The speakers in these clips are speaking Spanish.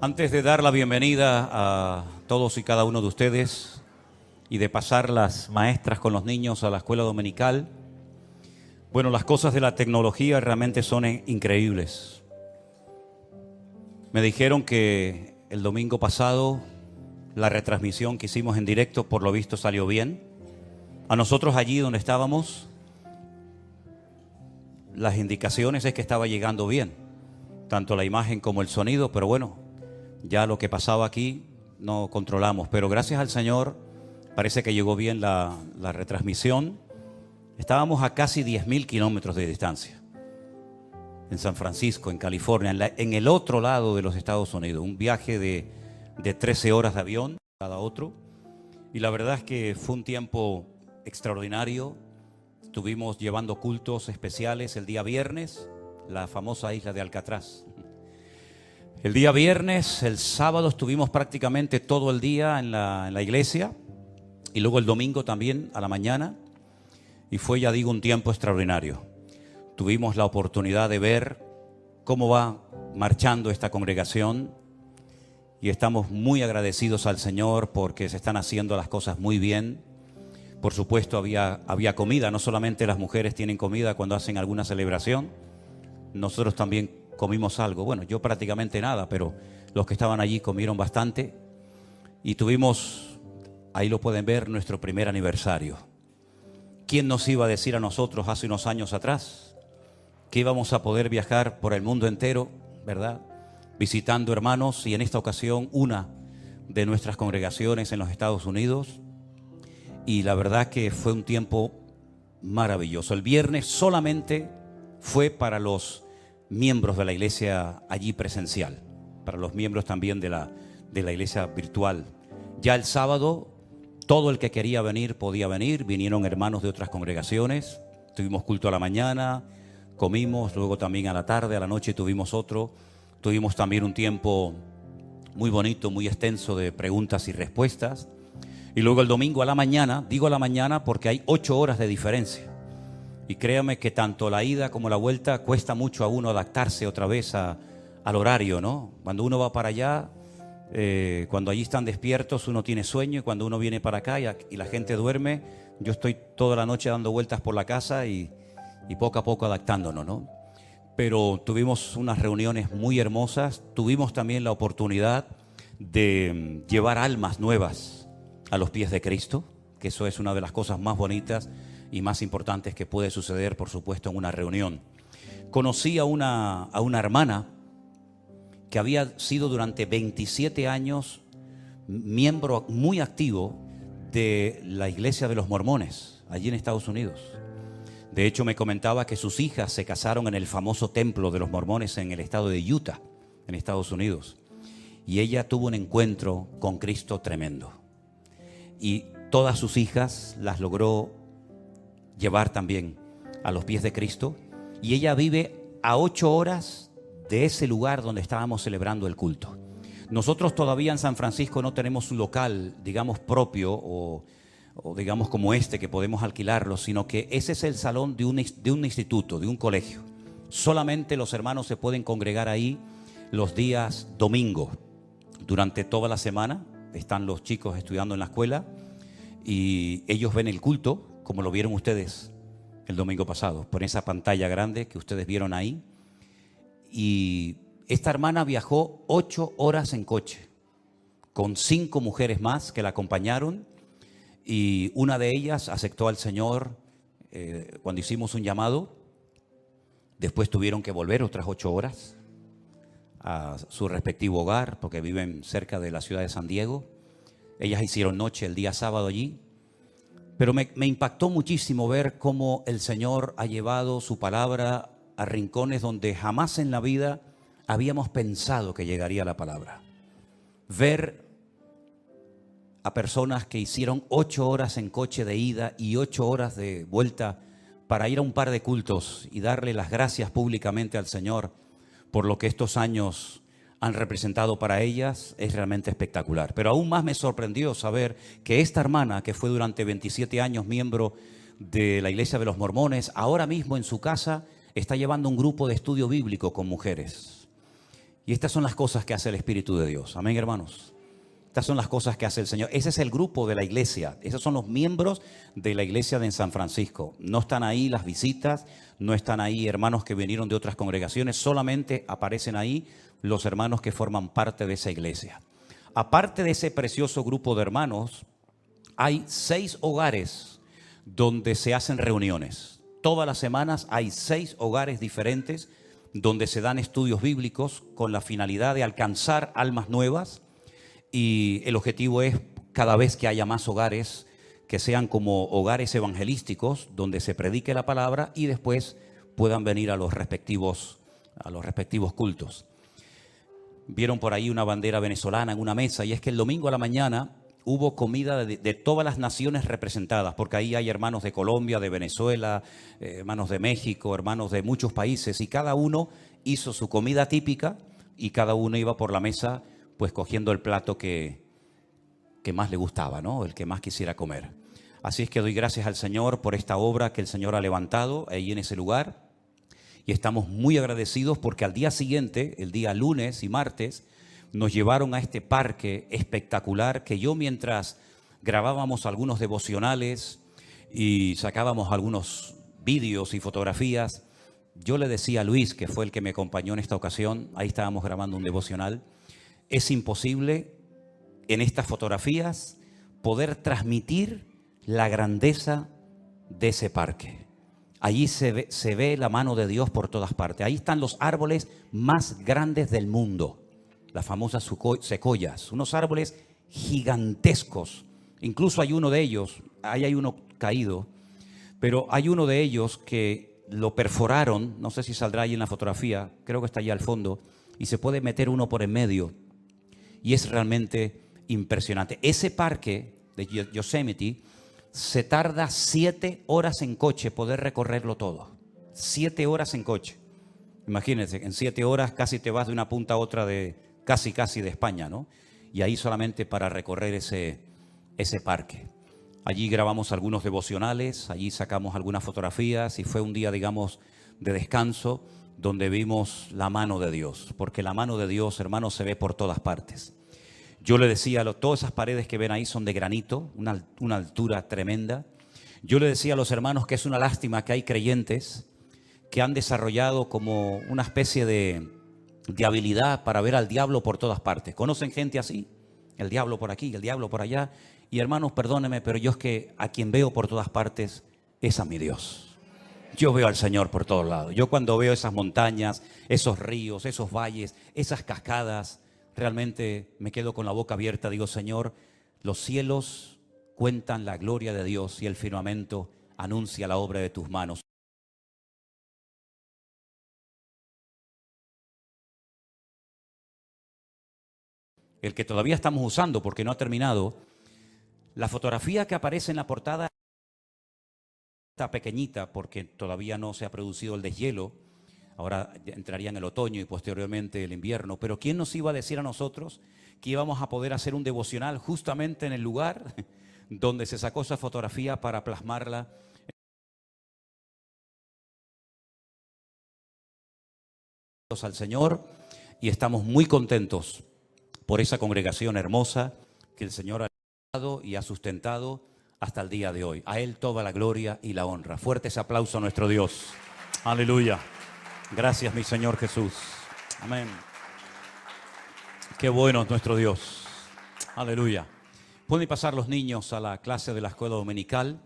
Antes de dar la bienvenida a todos y cada uno de ustedes y de pasar las maestras con los niños a la escuela dominical, bueno, las cosas de la tecnología realmente son increíbles. Me dijeron que el domingo pasado la retransmisión que hicimos en directo por lo visto salió bien. A nosotros allí donde estábamos, las indicaciones es que estaba llegando bien, tanto la imagen como el sonido, pero bueno, ya lo que pasaba aquí no controlamos. Pero gracias al Señor parece que llegó bien la retransmisión. Estábamos a casi 10.000 kilómetros de distancia, en San Francisco, en California, en el otro lado de los Estados Unidos. Un viaje de 13 horas de avión cada otro. Y la verdad es que fue un tiempo extraordinario. Estuvimos llevando cultos especiales el día viernes, la famosa isla de Alcatraz. El día viernes, el sábado estuvimos prácticamente todo el día en la iglesia y luego el domingo también a la mañana, y fue, ya digo, un tiempo extraordinario. Tuvimos la oportunidad de ver cómo va marchando esta congregación y estamos muy agradecidos al Señor porque se están haciendo las cosas muy bien. Por supuesto había comida, no solamente las mujeres tienen comida cuando hacen alguna celebración, nosotros también comimos algo. Bueno, yo prácticamente nada, pero los que estaban allí comieron bastante. Y tuvimos, ahí lo pueden ver, nuestro primer aniversario. ¿Quién nos iba a decir a nosotros hace unos años atrás que íbamos a poder viajar por el mundo entero, verdad? Visitando hermanos, y en esta ocasión una de nuestras congregaciones en los Estados Unidos. Y la verdad que fue un tiempo maravilloso. El viernes solamente fue para los miembros de la iglesia allí presencial, para los miembros también de la iglesia virtual. Ya el sábado, todo el que quería venir podía venir. Vinieron hermanos de otras congregaciones, tuvimos culto a la mañana, comimos, luego también a la tarde, a la noche tuvimos otro. Tuvimos también un tiempo muy bonito, muy extenso de preguntas y respuestas. Y luego el domingo a la mañana, digo a la mañana porque hay 8 horas de diferencia. Y créame que tanto la ida como la vuelta cuesta mucho a uno adaptarse otra vez al horario, ¿no? Cuando uno va para allá, cuando allí están despiertos, uno tiene sueño, y cuando uno viene para acá y la gente duerme, yo estoy toda la noche dando vueltas por la casa y poco a poco adaptándonos, ¿no? Pero tuvimos unas reuniones muy hermosas. Tuvimos también la oportunidad de llevar almas nuevas a los pies de Cristo, que eso es una de las cosas más bonitas y más importantes que puede suceder, por supuesto, en una reunión. Conocí a una hermana que había sido durante 27 años miembro muy activo de la iglesia de los mormones, allí en Estados Unidos. De hecho, me comentaba que sus hijas se casaron en el famoso templo de los mormones en el estado de Utah, en Estados Unidos. Y ella tuvo un encuentro con Cristo tremendo. Y todas sus hijas las logró llevar también a los pies de Cristo. Y ella vive a 8 horas de ese lugar donde estábamos celebrando el culto. Nosotros todavía en San Francisco no tenemos un local, digamos, propio o digamos como este que podemos alquilarlo, sino que ese es el salón de un instituto, de un colegio. Solamente los hermanos se pueden congregar ahí los días domingo. Durante toda la semana están los chicos estudiando en la escuela y ellos ven el culto, como lo vieron ustedes el domingo pasado, por esa pantalla grande que ustedes vieron ahí. Y esta hermana viajó 8 horas en coche, con 5 mujeres más que la acompañaron, y una de ellas aceptó al Señor cuando hicimos un llamado. Después tuvieron que volver otras 8 horas a su respectivo hogar, porque viven cerca de la ciudad de San Diego. Ellas hicieron noche el día sábado allí. Pero me impactó muchísimo ver cómo el Señor ha llevado su palabra a rincones donde jamás en la vida habíamos pensado que llegaría la palabra. Ver a personas que hicieron 8 horas en coche de ida y 8 horas de vuelta para ir a un par de cultos y darle las gracias públicamente al Señor por lo que estos años han representado para ellas, es realmente espectacular. Pero aún más me sorprendió saber que esta hermana, que fue durante 27 años miembro de la iglesia de los mormones, ahora mismo en su casa está llevando un grupo de estudio bíblico con mujeres. Y estas son las cosas que hace el Espíritu de Dios. Amén, hermanos. Estas son las cosas que hace el Señor. Ese es el grupo de la iglesia. Esos son los miembros de la iglesia de San Francisco. No están ahí las visitas, no están ahí hermanos que vinieron de otras congregaciones. Solamente aparecen ahí los hermanos que forman parte de esa iglesia. Aparte de ese precioso grupo de hermanos, hay 6 hogares donde se hacen reuniones. Todas las semanas hay 6 hogares diferentes donde se dan estudios bíblicos con la finalidad de alcanzar almas nuevas. Y el objetivo es, cada vez que haya más hogares, que sean como hogares evangelísticos, donde se predique la palabra y después puedan venir a los respectivos cultos. Vieron por ahí una bandera venezolana en una mesa, y es que el domingo a la mañana hubo comida de todas las naciones representadas, porque ahí hay hermanos de Colombia, de Venezuela, hermanos de México, hermanos de muchos países, y cada uno hizo su comida típica y cada uno iba por la mesa pues cogiendo el plato que más le gustaba, ¿no? El que más quisiera comer. Así es que doy gracias al Señor por esta obra que el Señor ha levantado ahí en ese lugar. Y estamos muy agradecidos porque al día siguiente, el día lunes y martes, nos llevaron a este parque espectacular que yo, mientras grabábamos algunos devocionales y sacábamos algunos vídeos y fotografías, yo le decía a Luis, que fue el que me acompañó en esta ocasión, ahí estábamos grabando un devocional, es imposible en estas fotografías poder transmitir la grandeza de ese parque. Allí se ve la mano de Dios por todas partes. Ahí están los árboles más grandes del mundo, las famosas secoyas, unos árboles gigantescos. Incluso hay uno de ellos, ahí hay uno caído, pero hay uno de ellos que lo perforaron, no sé si saldrá ahí en la fotografía, creo que está allá al fondo, y se puede meter uno por en medio. Y es realmente impresionante. Ese parque de Yosemite se tarda 7 horas en coche poder recorrerlo todo. 7 horas en coche. Imagínense, en 7 horas casi te vas de una punta a otra de casi de España, ¿no? Y ahí solamente para recorrer ese parque. Allí grabamos algunos devocionales, allí sacamos algunas fotografías y fue un día, digamos, de descanso, donde vimos la mano de Dios, porque la mano de Dios, hermanos, se ve por todas partes. Yo le decía, todas esas paredes que ven ahí son de granito, una altura tremenda. Yo le decía a los hermanos que es una lástima que hay creyentes que han desarrollado como una especie de habilidad para ver al diablo por todas partes. ¿Conocen gente así? El diablo por aquí, el diablo por allá. Y hermanos, perdónenme, pero yo es que a quien veo por todas partes es a mi Dios. Yo veo al Señor por todos lados. Yo cuando veo esas montañas, esos ríos, esos valles, esas cascadas, realmente me quedo con la boca abierta. Digo, Señor, los cielos cuentan la gloria de Dios y el firmamento anuncia la obra de tus manos. El que todavía estamos usando porque no ha terminado, la fotografía que aparece en la portada está pequeñita porque todavía no se ha producido el deshielo. Ahora entraría en el otoño y posteriormente el invierno. Pero ¿quién nos iba a decir a nosotros que íbamos a poder hacer un devocional justamente en el lugar donde se sacó esa fotografía para plasmarla? Al Señor, y estamos muy contentos por esa congregación hermosa que el Señor ha dado y ha sustentado hasta el día de hoy. A Él toda la gloria y la honra. Fuerte ese aplauso a nuestro Dios. Aleluya. Gracias, mi Señor Jesús. Amén. Qué bueno es nuestro Dios. Aleluya. Pueden pasar los niños a la clase de la escuela dominical.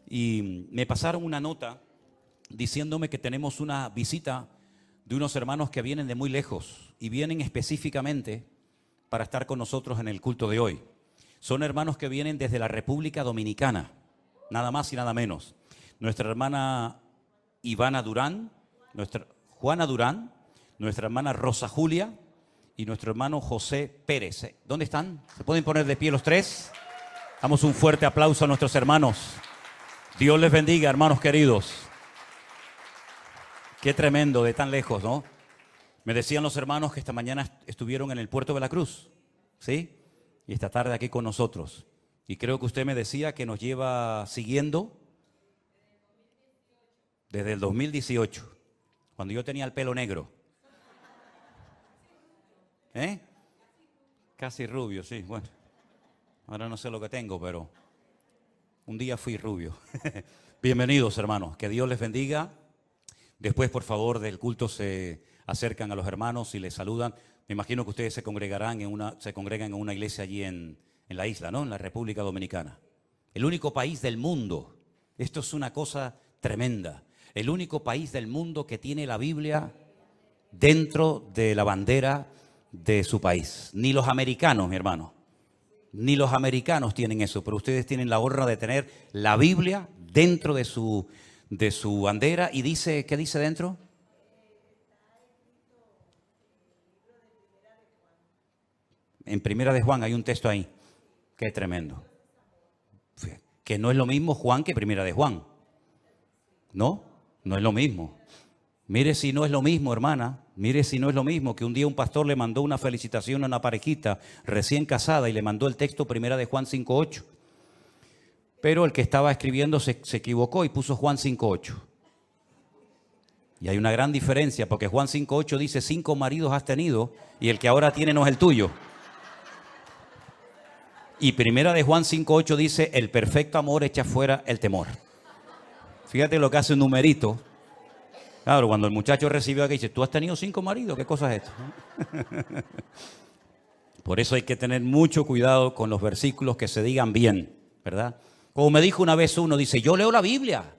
Y me pasaron una nota diciéndome que tenemos una visita de unos hermanos que vienen de muy lejos y vienen específicamente para estar con nosotros en el culto de hoy. Son hermanos que vienen desde la República Dominicana, nada más y nada menos. Nuestra hermana Ivana Durán, nuestra Juana Durán, nuestra hermana Rosa Julia y nuestro hermano José Pérez. ¿Dónde están? ¿Se pueden poner de pie los tres? Damos un fuerte aplauso a nuestros hermanos. Dios les bendiga, hermanos queridos. Qué tremendo de tan lejos, ¿no? Me decían los hermanos que esta mañana estuvieron en el puerto de la Cruz, ¿sí? Y esta tarde aquí con nosotros. Y creo que usted me decía que nos lleva siguiendo desde el 2018, cuando yo tenía el pelo negro. ¿Eh? Casi rubio, sí. Bueno, ahora no sé lo que tengo, pero un día fui rubio. Bienvenidos, hermanos. Que Dios les bendiga. Después, por favor, del culto se acercan a los hermanos y les saludan. Me imagino que ustedes se congregan en una iglesia allí en la isla, ¿no? En la República Dominicana. El único país del mundo. Esto es una cosa tremenda. El único país del mundo que tiene la Biblia dentro de la bandera de su país. Ni los americanos, mi hermano. Ni los americanos tienen eso, pero ustedes tienen la honra de tener la Biblia dentro de su bandera. Y dice, ¿qué dice dentro? En Primera de Juan hay un texto ahí. Qué tremendo. Que no es lo mismo Juan que Primera de Juan. ¿No? No es lo mismo. Mire si no es lo mismo, hermana. Mire si no es lo mismo que un día un pastor le mandó una felicitación a una parejita recién casada y le mandó el texto Primera de Juan 5:8. Pero el que estaba escribiendo se equivocó y puso Juan 5:8. Y hay una gran diferencia porque Juan 5:8 dice 5 maridos has tenido y el que ahora tiene no es el tuyo. Y Primera de Juan 5:8 dice el perfecto amor echa fuera el temor. Fíjate lo que hace un numerito. Claro, cuando el muchacho recibió aquí dice, ¿tú has tenido 5 maridos? ¿Qué cosa es esto? Por eso hay que tener mucho cuidado con los versículos que se digan bien, ¿verdad? Como me dijo una vez uno, dice, yo leo la Biblia.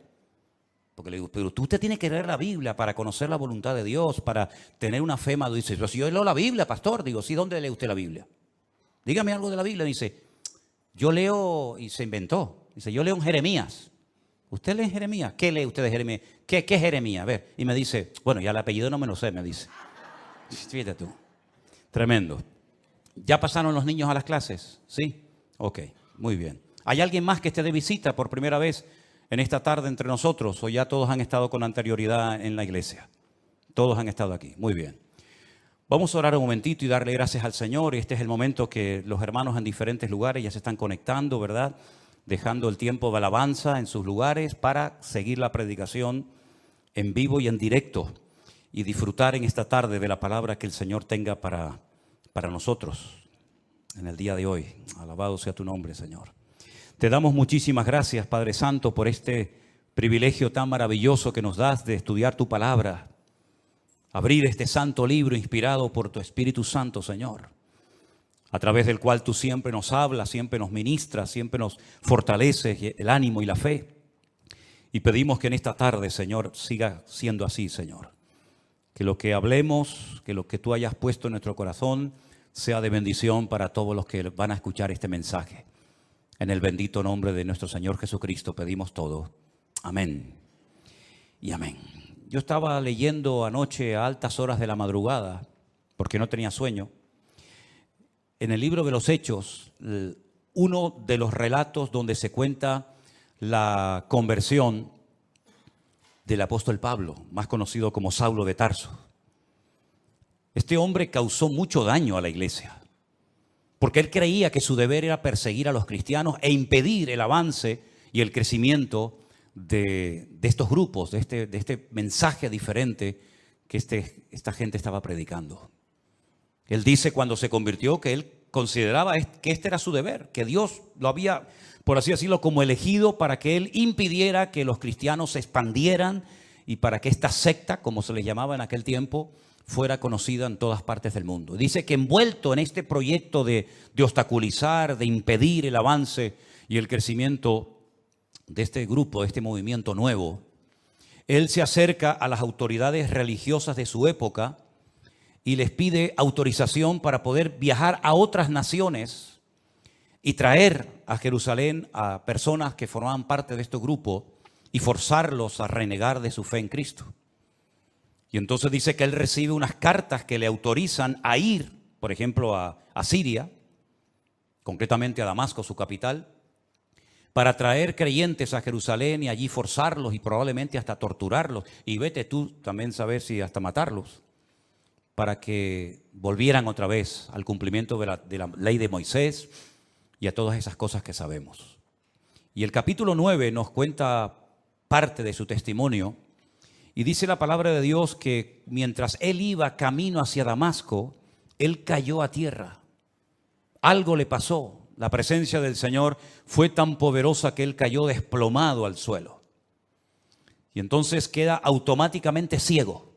Porque le digo, pero usted tiene que leer la Biblia para conocer la voluntad de Dios, para tener una fe madura. Dice, pero si yo leo la Biblia, pastor. Digo, sí, ¿dónde lee usted la Biblia? Dígame algo de la Biblia. Dice, yo leo, y se inventó. Dice, yo leo en Jeremías. ¿Usted lee en Jeremías? ¿Qué lee usted de Jeremías? ¿Qué es Jeremías? A ver, y me dice, bueno, ya el apellido no me lo sé, me dice. Fíjate tú. Tremendo. ¿Ya pasaron los niños a las clases? ¿Sí? Ok, muy bien. ¿Hay alguien más que esté de visita por primera vez en esta tarde entre nosotros? ¿O ya todos han estado con anterioridad en la iglesia? Todos han estado aquí. Muy bien. Vamos a orar un momentito y darle gracias al Señor. Este es el momento que los hermanos en diferentes lugares ya se están conectando, ¿verdad? Dejando el tiempo de alabanza en sus lugares para seguir la predicación en vivo y en directo y disfrutar en esta tarde de la palabra que el Señor tenga para nosotros en el día de hoy. Alabado sea tu nombre, Señor. Te damos muchísimas gracias, Padre Santo, por este privilegio tan maravilloso que nos das de estudiar tu palabra, abrir este santo libro inspirado por tu Espíritu Santo, Señor, a través del cual tú siempre nos hablas, siempre nos ministras, siempre nos fortaleces el ánimo y la fe. Y pedimos que en esta tarde, Señor, siga siendo así, Señor. Que lo que hablemos, que lo que tú hayas puesto en nuestro corazón sea de bendición para todos los que van a escuchar este mensaje. En el bendito nombre de nuestro Señor Jesucristo pedimos todo. Amén y amén. Yo estaba leyendo anoche a altas horas de la madrugada, porque no tenía sueño, en el libro de los Hechos, uno de los relatos donde se cuenta la conversión del apóstol Pablo, más conocido como Saulo de Tarso. Este hombre causó mucho daño a la iglesia, porque él creía que su deber era perseguir a los cristianos e impedir el avance y el crecimiento de estos grupos, de este mensaje diferente que esta gente estaba predicando. Él dice cuando se convirtió que él consideraba que este era su deber, que Dios lo había, por así decirlo, como elegido para que él impidiera que los cristianos se expandieran y para que esta secta, como se les llamaba en aquel tiempo, fuera conocida en todas partes del mundo. Dice que envuelto en este proyecto de obstaculizar, de impedir el avance y el crecimiento de este grupo, de este movimiento nuevo, él se acerca a las autoridades religiosas de su época y les pide autorización para poder viajar a otras naciones y traer a Jerusalén a personas que formaban parte de este grupo y forzarlos a renegar de su fe en Cristo. Y entonces dice que él recibe unas cartas que le autorizan a ir, por ejemplo, a Siria, concretamente a Damasco, su capital, para traer creyentes a Jerusalén y allí forzarlos y probablemente hasta torturarlos. Y vete tú también saber si hasta matarlos, para que volvieran otra vez al cumplimiento de la ley de Moisés y a todas esas cosas que sabemos. Y el capítulo 9 nos cuenta parte de su testimonio y dice la palabra de Dios que mientras él iba camino hacia Damasco, él cayó a tierra. Algo le pasó. La presencia del Señor fue tan poderosa que él cayó desplomado al suelo. Y entonces queda automáticamente ciego.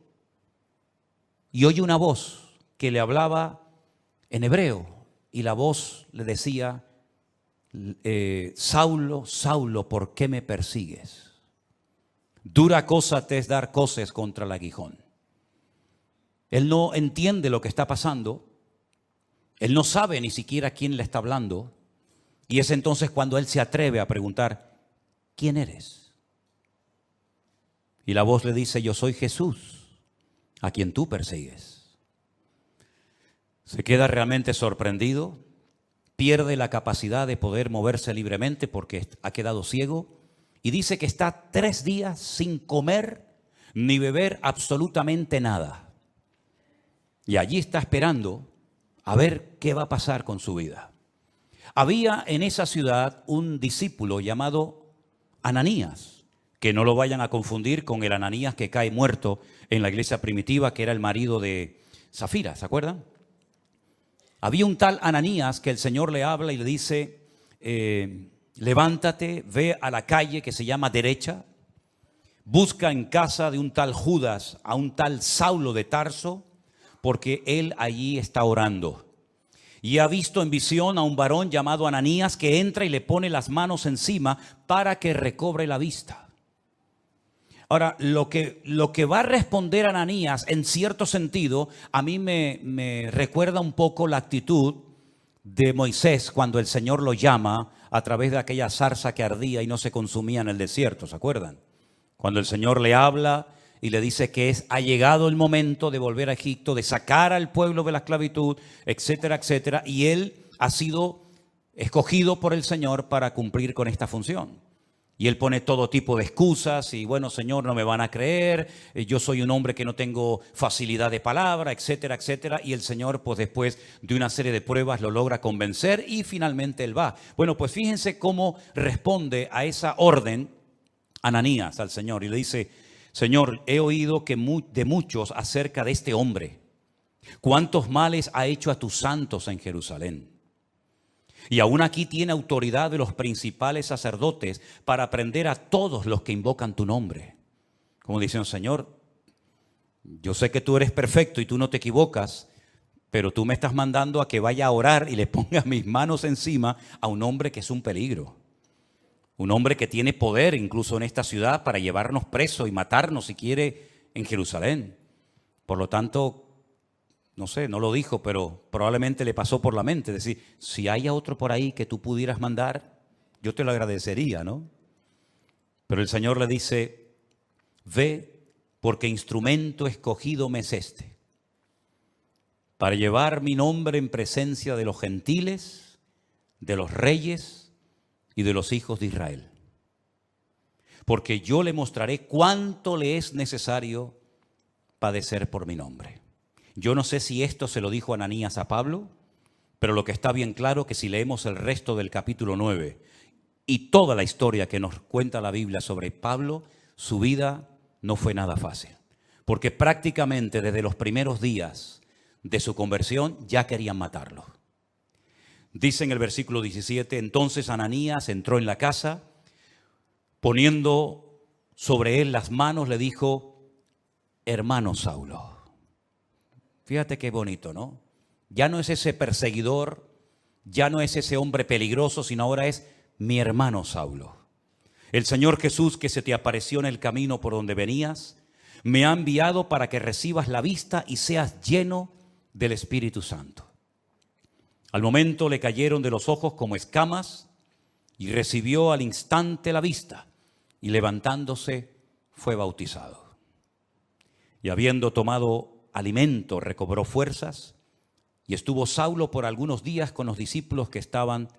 Y oye una voz que le hablaba en hebreo. Y la voz le decía, Saulo, Saulo, ¿por qué me persigues? Dura cosa te es dar coces contra el aguijón. Él no entiende lo que está pasando. Él no sabe ni siquiera quién le está hablando. Y es entonces cuando él se atreve a preguntar, ¿quién eres? Y la voz le dice, yo soy Jesús, a quien tú persigues. Se queda realmente sorprendido, pierde la capacidad de poder moverse libremente porque ha quedado ciego y dice que está 3 días sin comer ni beber absolutamente nada. Y allí está esperando a ver qué va a pasar con su vida. Había en esa ciudad un discípulo llamado Ananías, que no lo vayan a confundir con el Ananías que cae muerto en la iglesia primitiva, que era el marido de Zafira, ¿se acuerdan? Había un tal Ananías que el Señor le habla y le dice, levántate, ve a la calle que se llama derecha, busca en casa de un tal Judas a un tal Saulo de Tarso, porque él allí está orando. Y ha visto en visión a un varón llamado Ananías que entra y le pone las manos encima para que recobre la vista. Ahora, lo que va a responder Ananías, en cierto sentido, a mí me recuerda un poco la actitud de Moisés cuando el Señor lo llama a través de aquella zarza que ardía y no se consumía en el desierto, ¿se acuerdan? Cuando el Señor le habla y le dice que ha llegado el momento de volver a Egipto, de sacar al pueblo de la esclavitud, etcétera, etcétera, y él ha sido escogido por el Señor para cumplir con esta función. Y él pone todo tipo de excusas y bueno, Señor, no me van a creer, yo soy un hombre que no tengo facilidad de palabra, etcétera, etcétera. Y el Señor, pues después de una serie de pruebas, lo logra convencer y finalmente él va. Bueno, pues fíjense cómo responde a esa orden Ananías al Señor y le dice, Señor, he oído de muchos acerca de este hombre, cuántos males ha hecho a tus santos en Jerusalén. Y aún aquí tiene autoridad de los principales sacerdotes para prender a todos los que invocan tu nombre. Como dicen, Señor, yo sé que tú eres perfecto y tú no te equivocas, pero tú me estás mandando a que vaya a orar y le ponga mis manos encima a un hombre que es un peligro. Un hombre que tiene poder incluso en esta ciudad para llevarnos presos y matarnos si quiere en Jerusalén. Por lo tanto, no sé, no lo dijo, pero probablemente le pasó por la mente. Decir, si hay otro por ahí que tú pudieras mandar, yo te lo agradecería, ¿no? Pero el Señor le dice, ve, porque instrumento escogido me es este, para llevar mi nombre en presencia de los gentiles, de los reyes y de los hijos de Israel. Porque yo le mostraré cuánto le es necesario padecer por mi nombre. Yo no sé si esto se lo dijo Ananías a Pablo, pero lo que está bien claro que si leemos el resto del capítulo 9 y toda la historia que nos cuenta la Biblia sobre Pablo, su vida no fue nada fácil. Porque prácticamente desde los primeros días de su conversión ya querían matarlo. Dice en el versículo 17, entonces Ananías entró en la casa, poniendo sobre él las manos, le dijo, hermano Saulo. Fíjate qué bonito, ¿no? Ya no es ese perseguidor, ya no es ese hombre peligroso, sino ahora es mi hermano Saulo. El Señor Jesús que se te apareció en el camino por donde venías, me ha enviado para que recibas la vista y seas lleno del Espíritu Santo. Al momento le cayeron de los ojos como escamas y recibió al instante la vista y levantándose fue bautizado. Y habiendo tomado alimento, recobró fuerzas y estuvo Saulo por algunos días con los discípulos que estaban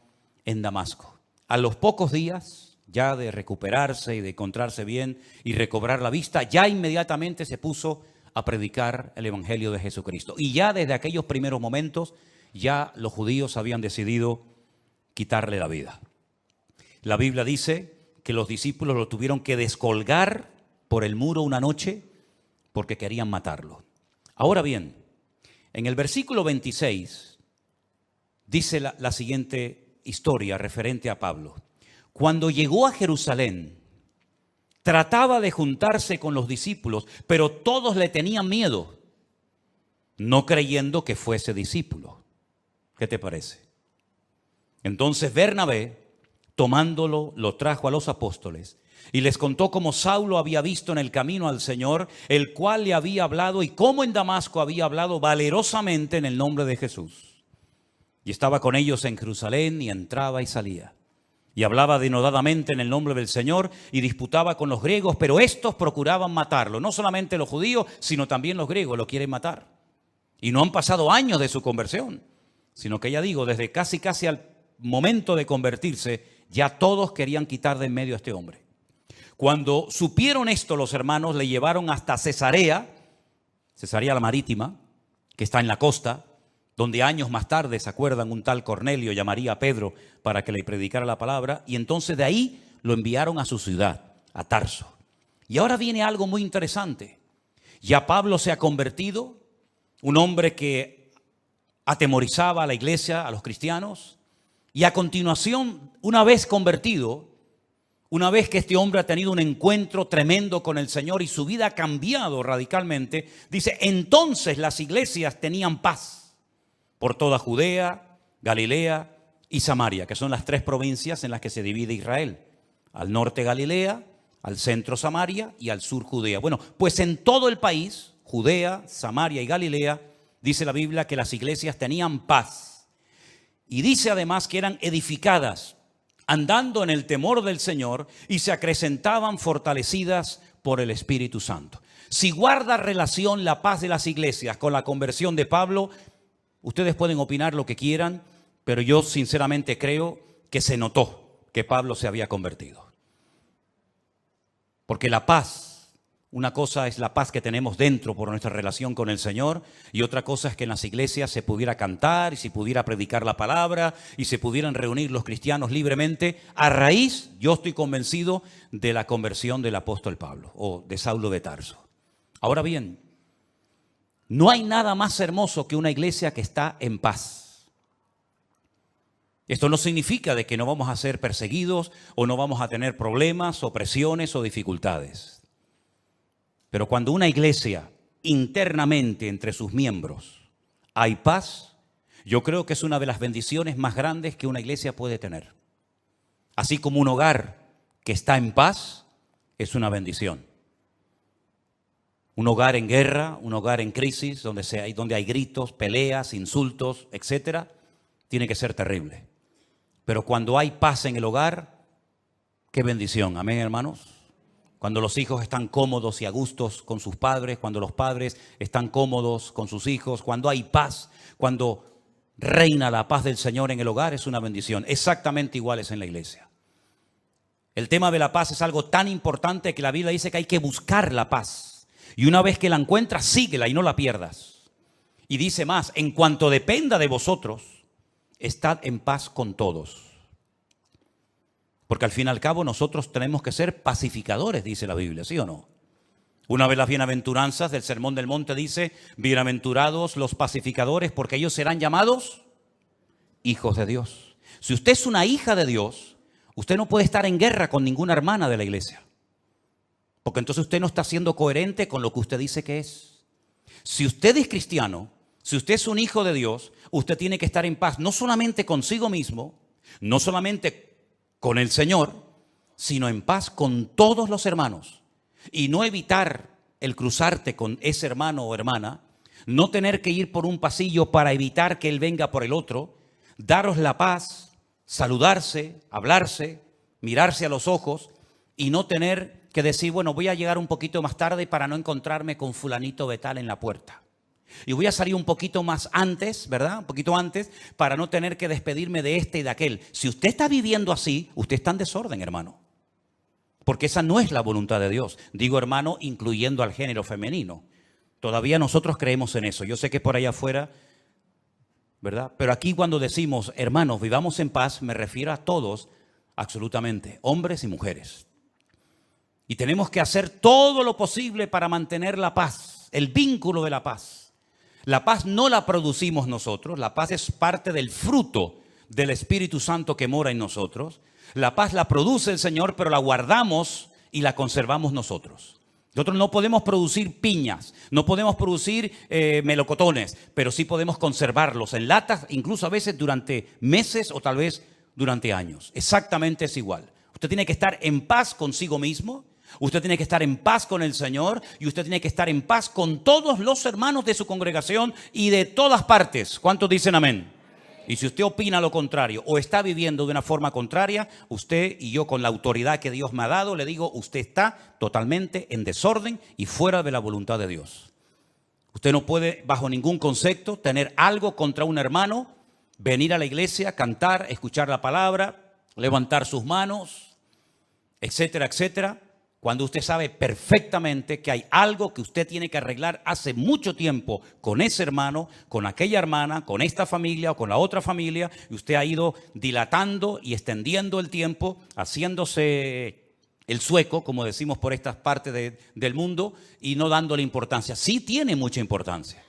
en Damasco. A los pocos días, ya de recuperarse y de encontrarse bien y recobrar la vista, ya inmediatamente se puso a predicar el Evangelio de Jesucristo. Y ya desde aquellos primeros momentos, ya los judíos habían decidido quitarle la vida. La Biblia dice que los discípulos lo tuvieron que descolgar por el muro una noche porque querían matarlo. Ahora bien, En el versículo 26 dice la siguiente historia referente a Pablo. Cuando llegó a Jerusalén, trataba de juntarse con los discípulos, pero todos le tenían miedo, no creyendo que fuese discípulo. ¿Qué te parece? Entonces Bernabé, tomándolo, lo trajo a los apóstoles y les contó cómo Saulo había visto en el camino al Señor, el cual le había hablado, y cómo en Damasco había hablado valerosamente en el nombre de Jesús. Y estaba con ellos en Jerusalén, y entraba y salía. Y hablaba denodadamente en el nombre del Señor, y disputaba con los griegos, pero estos procuraban matarlo. No solamente los judíos, sino también los griegos lo quieren matar. Y no han pasado años de su conversión, sino que ya digo, desde casi al momento de convertirse, ya todos querían quitar de en medio a este hombre. Cuando supieron esto, los hermanos le llevaron hasta Cesarea la Marítima, que está en la costa, donde años más tarde, ¿se acuerdan? Un tal Cornelio llamaría a Pedro para que le predicara la palabra, y entonces de ahí lo enviaron a su ciudad, a Tarso. Y ahora viene algo muy interesante. Ya Pablo se ha convertido, un hombre que atemorizaba a la iglesia, a los cristianos, y a continuación, una vez convertido, una vez que este hombre ha tenido un encuentro tremendo con el Señor y su vida ha cambiado radicalmente, dice, entonces las iglesias tenían paz por toda Judea, Galilea y Samaria, que son las 3 provincias en las que se divide Israel. Al norte Galilea, al centro Samaria y al sur Judea. Bueno, pues en todo el país, Judea, Samaria y Galilea, dice la Biblia que las iglesias tenían paz. Y dice además que eran edificadas, andando en el temor del Señor, y se acrecentaban fortalecidas por el Espíritu Santo. Si guarda relación la paz de las iglesias con la conversión de Pablo, ustedes pueden opinar lo que quieran, pero yo sinceramente creo que se notó que Pablo se había convertido. Porque la paz, una cosa es la paz que tenemos dentro por nuestra relación con el Señor, y otra cosa es que en las iglesias se pudiera cantar y se pudiera predicar la palabra y se pudieran reunir los cristianos libremente a raíz, yo estoy convencido, de la conversión del apóstol Pablo o de Saulo de Tarso. Ahora bien, no hay nada más hermoso que una iglesia que está en paz. Esto no significa de que no vamos a ser perseguidos o no vamos a tener problemas o presiones o dificultades. Pero cuando una iglesia internamente entre sus miembros hay paz, yo creo que es una de las bendiciones más grandes que una iglesia puede tener. Así como un hogar que está en paz es una bendición. Un hogar en guerra, un hogar en crisis, donde hay gritos, peleas, insultos, etcétera, tiene que ser terrible. Pero cuando hay paz en el hogar, qué bendición. Amén, hermanos. Cuando los hijos están cómodos y a gustos con sus padres, cuando los padres están cómodos con sus hijos, cuando hay paz, cuando reina la paz del Señor en el hogar, es una bendición. Exactamente igual es en la iglesia. El tema de la paz es algo tan importante que la Biblia dice que hay que buscar la paz. Y una vez que la encuentras, síguela y no la pierdas. Y dice más, en cuanto dependa de vosotros, estad en paz con todos. Porque al fin y al cabo nosotros tenemos que ser pacificadores, dice la Biblia, ¿sí o no? Una de las bienaventuranzas del Sermón del Monte dice, bienaventurados los pacificadores, porque ellos serán llamados hijos de Dios. Si usted es una hija de Dios, usted no puede estar en guerra con ninguna hermana de la iglesia. Porque entonces usted no está siendo coherente con lo que usted dice que es. Si usted es cristiano, si usted es un hijo de Dios, usted tiene que estar en paz, no solamente consigo mismo, no solamente con el Señor, sino en paz con todos los hermanos. Y no evitar el cruzarte con ese hermano o hermana, no tener que ir por un pasillo para evitar que él venga por el otro, daros la paz, saludarse, hablarse, mirarse a los ojos y no tener que decir, bueno, voy a llegar un poquito más tarde para no encontrarme con fulanito de tal en la puerta. Y voy a salir un poquito más antes, ¿verdad? Un poquito antes, para no tener que despedirme de este y de aquel. Si usted está viviendo así, usted está en desorden, hermano. Porque esa no es la voluntad de Dios. Digo, hermano, incluyendo al género femenino. Todavía nosotros creemos en eso. Yo sé que por allá afuera, ¿verdad? Pero aquí cuando decimos, hermanos, vivamos en paz, me refiero a todos, absolutamente, hombres y mujeres. Y tenemos que hacer todo lo posible para mantener la paz, el vínculo de la paz. La paz no la producimos nosotros, la paz es parte del fruto del Espíritu Santo que mora en nosotros. La paz la produce el Señor, pero la guardamos y la conservamos nosotros. Nosotros no podemos producir piñas, no podemos producir melocotones, pero sí podemos conservarlos en latas, incluso a veces durante meses o tal vez durante años. Exactamente es igual. Usted tiene que estar en paz consigo mismo, usted tiene que estar en paz con el Señor y usted tiene que estar en paz con todos los hermanos de su congregación y de todas partes. ¿Cuántos dicen amén? Y si usted opina lo contrario o está viviendo de una forma contraria, usted y yo con la autoridad que Dios me ha dado, le digo, usted está totalmente en desorden y fuera de la voluntad de Dios. Usted no puede bajo ningún concepto tener algo contra un hermano, venir a la iglesia, cantar, escuchar la palabra, levantar sus manos, etcétera, etcétera. Cuando usted sabe perfectamente que hay algo que usted tiene que arreglar hace mucho tiempo con ese hermano, con aquella hermana, con esta familia o con la otra familia, y usted ha ido dilatando y extendiendo el tiempo, haciéndose el sueco, como decimos por estas partes del mundo, y no dándole importancia. Sí tiene mucha importancia.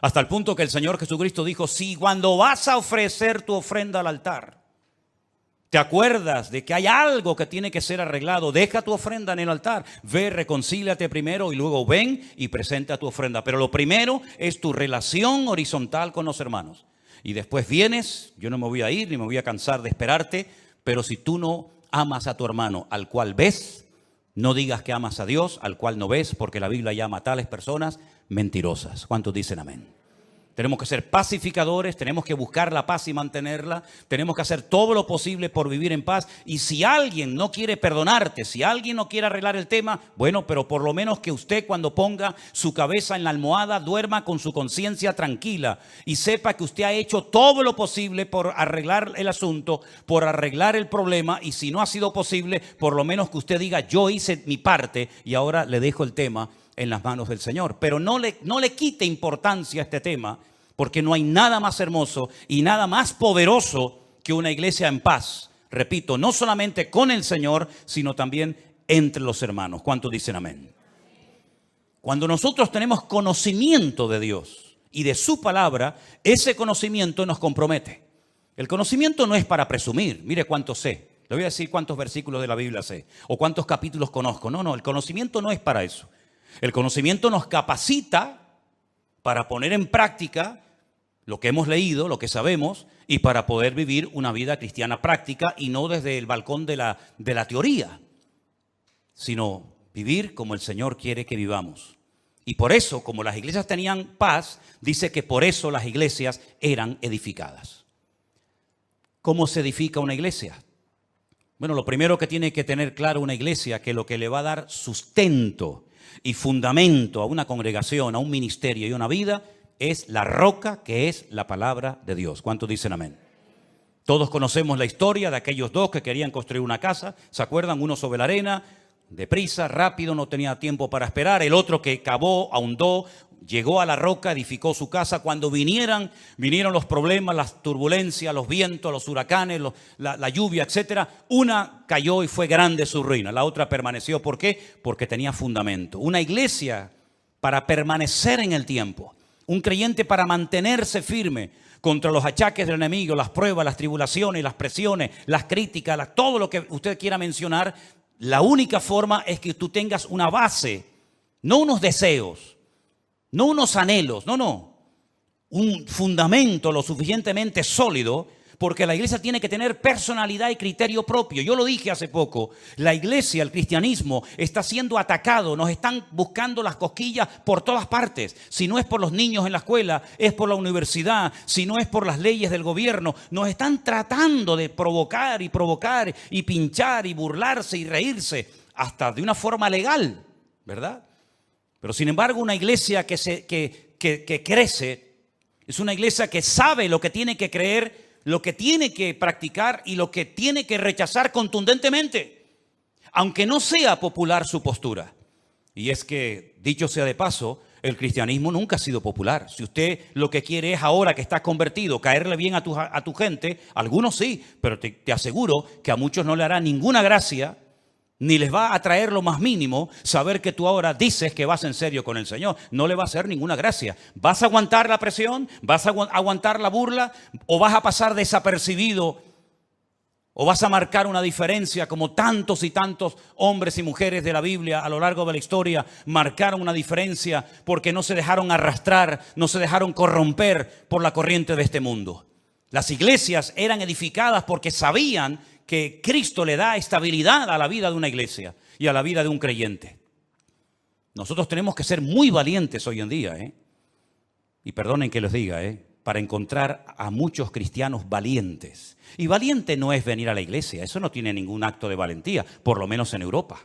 Hasta el punto que el Señor Jesucristo dijo, si cuando vas a ofrecer tu ofrenda al altar, ¿te acuerdas de que hay algo que tiene que ser arreglado? Deja tu ofrenda en el altar. Ve, reconcíliate primero y luego ven y presenta tu ofrenda. Pero lo primero es tu relación horizontal con los hermanos. Y después vienes, yo no me voy a ir ni me voy a cansar de esperarte, pero si tú no amas a tu hermano al cual ves, no digas que amas a Dios al cual no ves, porque la Biblia llama a tales personas mentirosas. ¿Cuántos dicen amén? Tenemos que ser pacificadores, tenemos que buscar la paz y mantenerla, tenemos que hacer todo lo posible por vivir en paz. Y si alguien no quiere perdonarte, si alguien no quiere arreglar el tema, bueno, pero por lo menos que usted cuando ponga su cabeza en la almohada duerma con su conciencia tranquila y sepa que usted ha hecho todo lo posible por arreglar el asunto, por arreglar el problema, y si no ha sido posible, por lo menos que usted diga, yo hice mi parte y ahora le dejo el tema en las manos del Señor. Pero no le quite importancia a este tema, porque no hay nada más hermoso y nada más poderoso que una iglesia en paz. Repito, no solamente con el Señor, sino también entre los hermanos. ¿Cuántos dicen amén? Cuando nosotros tenemos conocimiento de Dios y de su palabra, ese conocimiento nos compromete. El conocimiento no es para presumir. Mire cuánto sé. Le voy a decir cuántos versículos de la Biblia sé o cuántos capítulos conozco. No, el conocimiento no es para eso. El conocimiento nos capacita para poner en práctica lo que hemos leído, lo que sabemos, y para poder vivir una vida cristiana práctica y no desde el balcón de la teoría, sino vivir como el Señor quiere que vivamos. Y por eso, como las iglesias tenían paz, dice que por eso las iglesias eran edificadas. ¿Cómo se edifica una iglesia? Bueno, lo primero que tiene que tener claro una iglesia, que lo que le va a dar sustento y fundamento a una congregación, a un ministerio y a una vida, es la roca que es la palabra de Dios. ¿Cuántos dicen amén? Todos conocemos la historia de aquellos dos que querían construir una casa. ¿Se acuerdan? Uno sobre la arena, deprisa, rápido, no tenía tiempo para esperar. El otro que cavó, ahondó, llegó a la roca, edificó su casa. Cuando vinieron los problemas, las turbulencias, los vientos, los huracanes, la lluvia, etcétera, una cayó y fue grande su ruina. La otra permaneció. ¿Por qué? Porque tenía fundamento. Una iglesia para permanecer en el tiempo. Un creyente para mantenerse firme contra los achaques del enemigo, las pruebas, las tribulaciones, las presiones, las críticas, todo lo que usted quiera mencionar. La única forma es que tú tengas una base, no unos deseos, no unos anhelos, un fundamento lo suficientemente sólido, porque la iglesia tiene que tener personalidad y criterio propio. Yo lo dije hace poco, la iglesia, el cristianismo está siendo atacado, nos están buscando las cosquillas por todas partes. Si no es por los niños en la escuela, es por la universidad, si no es por las leyes del gobierno, nos están tratando de provocar y pinchar y burlarse y reírse, hasta de una forma legal, ¿verdad? Pero sin embargo, una iglesia que crece es una iglesia que sabe lo que tiene que creer, lo que tiene que practicar y lo que tiene que rechazar contundentemente, aunque no sea popular su postura. Y es que, dicho sea de paso, el cristianismo nunca ha sido popular. Si usted lo que quiere es ahora que está convertido, caerle bien a tu gente, algunos sí, pero te aseguro que a muchos no le hará ninguna gracia Ni les va a traer lo más mínimo saber que tú ahora dices que vas en serio con el Señor. No le va a hacer ninguna gracia. ¿Vas a aguantar la presión? ¿Vas a aguantar la burla? ¿O vas a pasar desapercibido? ¿O vas a marcar una diferencia como tantos y tantos hombres y mujeres de la Biblia a lo largo de la historia marcaron una diferencia porque no se dejaron arrastrar, no se dejaron corromper por la corriente de este mundo? Las iglesias eran edificadas porque sabían que Cristo le da estabilidad a la vida de una iglesia y a la vida de un creyente. Nosotros tenemos que ser muy valientes hoy en día, y perdonen que les diga, para encontrar a muchos cristianos valientes. Y valiente no es venir a la iglesia, eso no tiene ningún acto de valentía, por lo menos en Europa.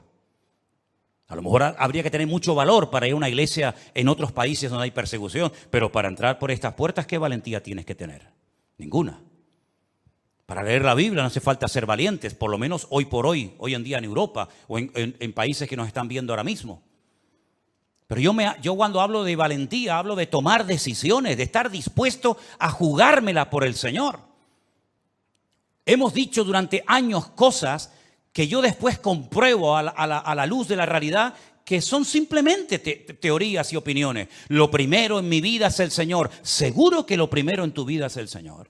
A lo mejor habría que tener mucho valor para ir a una iglesia en otros países donde hay persecución, pero para entrar por estas puertas, ¿qué valentía tienes que tener? Ninguna. Para leer la Biblia no hace falta ser valientes, por lo menos hoy por hoy, hoy en día en Europa o en países que nos están viendo ahora mismo. Pero yo cuando hablo de valentía, hablo de tomar decisiones, de estar dispuesto a jugármela por el Señor. Hemos dicho durante años cosas que yo después compruebo a la luz de la realidad que son simplemente teorías y opiniones. Lo primero en mi vida es el Señor. ¿Seguro que lo primero en tu vida es el Señor?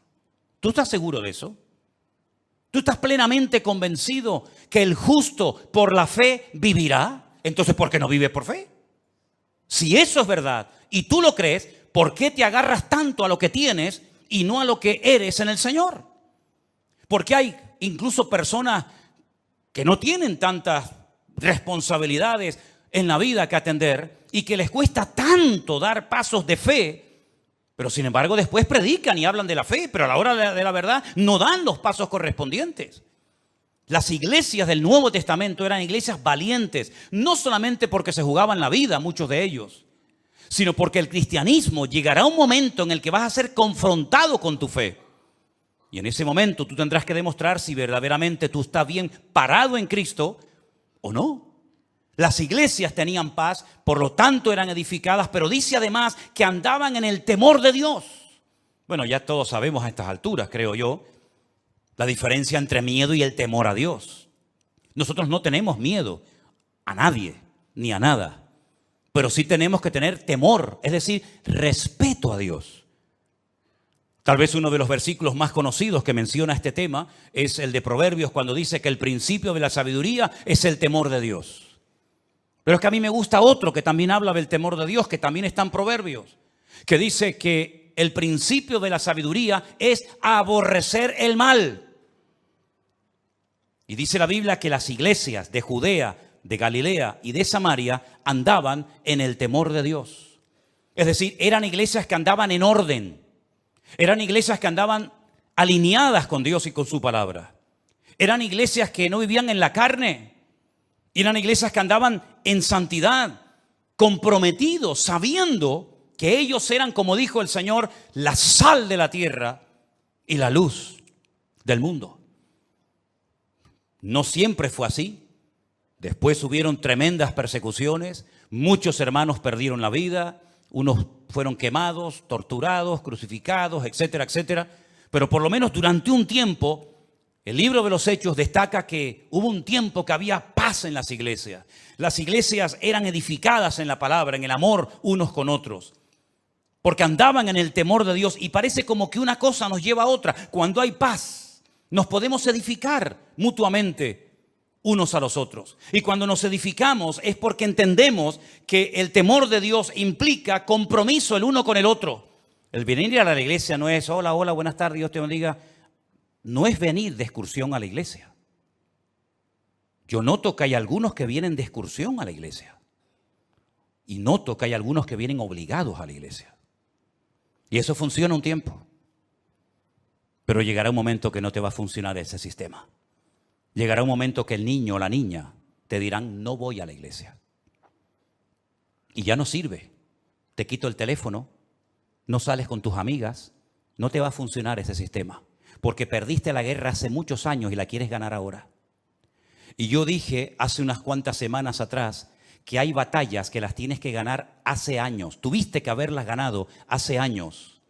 ¿Tú estás seguro de eso? ¿Tú estás plenamente convencido que el justo por la fe vivirá? Entonces, ¿por qué no vive por fe? Si eso es verdad y tú lo crees, ¿por qué te agarras tanto a lo que tienes y no a lo que eres en el Señor? Porque hay incluso personas que no tienen tantas responsabilidades en la vida que atender y que les cuesta tanto dar pasos de fe. Pero sin embargo después predican y hablan de la fe, pero a la hora de la verdad no dan los pasos correspondientes. Las iglesias del Nuevo Testamento eran iglesias valientes, no solamente porque se jugaban la vida, muchos de ellos, sino porque el cristianismo llegará un momento en el que vas a ser confrontado con tu fe. Y en ese momento tú tendrás que demostrar si verdaderamente tú estás bien parado en Cristo o no. Las iglesias tenían paz, por lo tanto eran edificadas, pero dice además que andaban en el temor de Dios. Bueno, ya todos sabemos a estas alturas, creo yo, la diferencia entre miedo y el temor a Dios. Nosotros no tenemos miedo a nadie ni a nada, pero sí tenemos que tener temor, es decir, respeto a Dios. Tal vez uno de los versículos más conocidos que menciona este tema es el de Proverbios, cuando dice que el principio de la sabiduría es el temor de Dios. Pero es que a mí me gusta otro que también habla del temor de Dios, que también está en Proverbios, que dice que el principio de la sabiduría es aborrecer el mal. Y dice la Biblia que las iglesias de Judea, de Galilea y de Samaria andaban en el temor de Dios. Es decir, eran iglesias que andaban en orden. Eran iglesias que andaban alineadas con Dios y con su palabra. Eran iglesias que no vivían en la carne. Eran iglesias que andaban en santidad, comprometidos, sabiendo que ellos eran, como dijo el Señor, la sal de la tierra y la luz del mundo. No siempre fue así. Después hubieron tremendas persecuciones, muchos hermanos perdieron la vida, unos fueron quemados, torturados, crucificados, etcétera, etcétera. Pero por lo menos durante un tiempo, el libro de los Hechos destaca que hubo un tiempo que había paz en las iglesias. Las iglesias eran edificadas en la palabra, en el amor unos con otros, porque andaban en el temor de Dios. Y parece como que una cosa nos lleva a otra. Cuando hay paz, nos podemos edificar mutuamente unos a los otros. Y cuando nos edificamos es porque entendemos que el temor de Dios implica compromiso el uno con el otro. El venir a la iglesia no es hola, hola, buenas tardes, Dios te bendiga. No es venir de excursión a la iglesia. Yo noto que hay algunos que vienen de excursión a la iglesia. Y noto que hay algunos que vienen obligados a la iglesia. Y eso funciona un tiempo. Pero llegará un momento que no te va a funcionar ese sistema. Llegará un momento que el niño o la niña te dirán, no voy a la iglesia. Y ya no sirve. Te quito el teléfono, no sales con tus amigas, no te va a funcionar ese sistema. Porque perdiste la guerra hace muchos años y la quieres ganar ahora. Y yo dije hace unas cuantas semanas atrás que hay batallas que las tienes que ganar hace años. Tuviste que haberlas ganado hace años.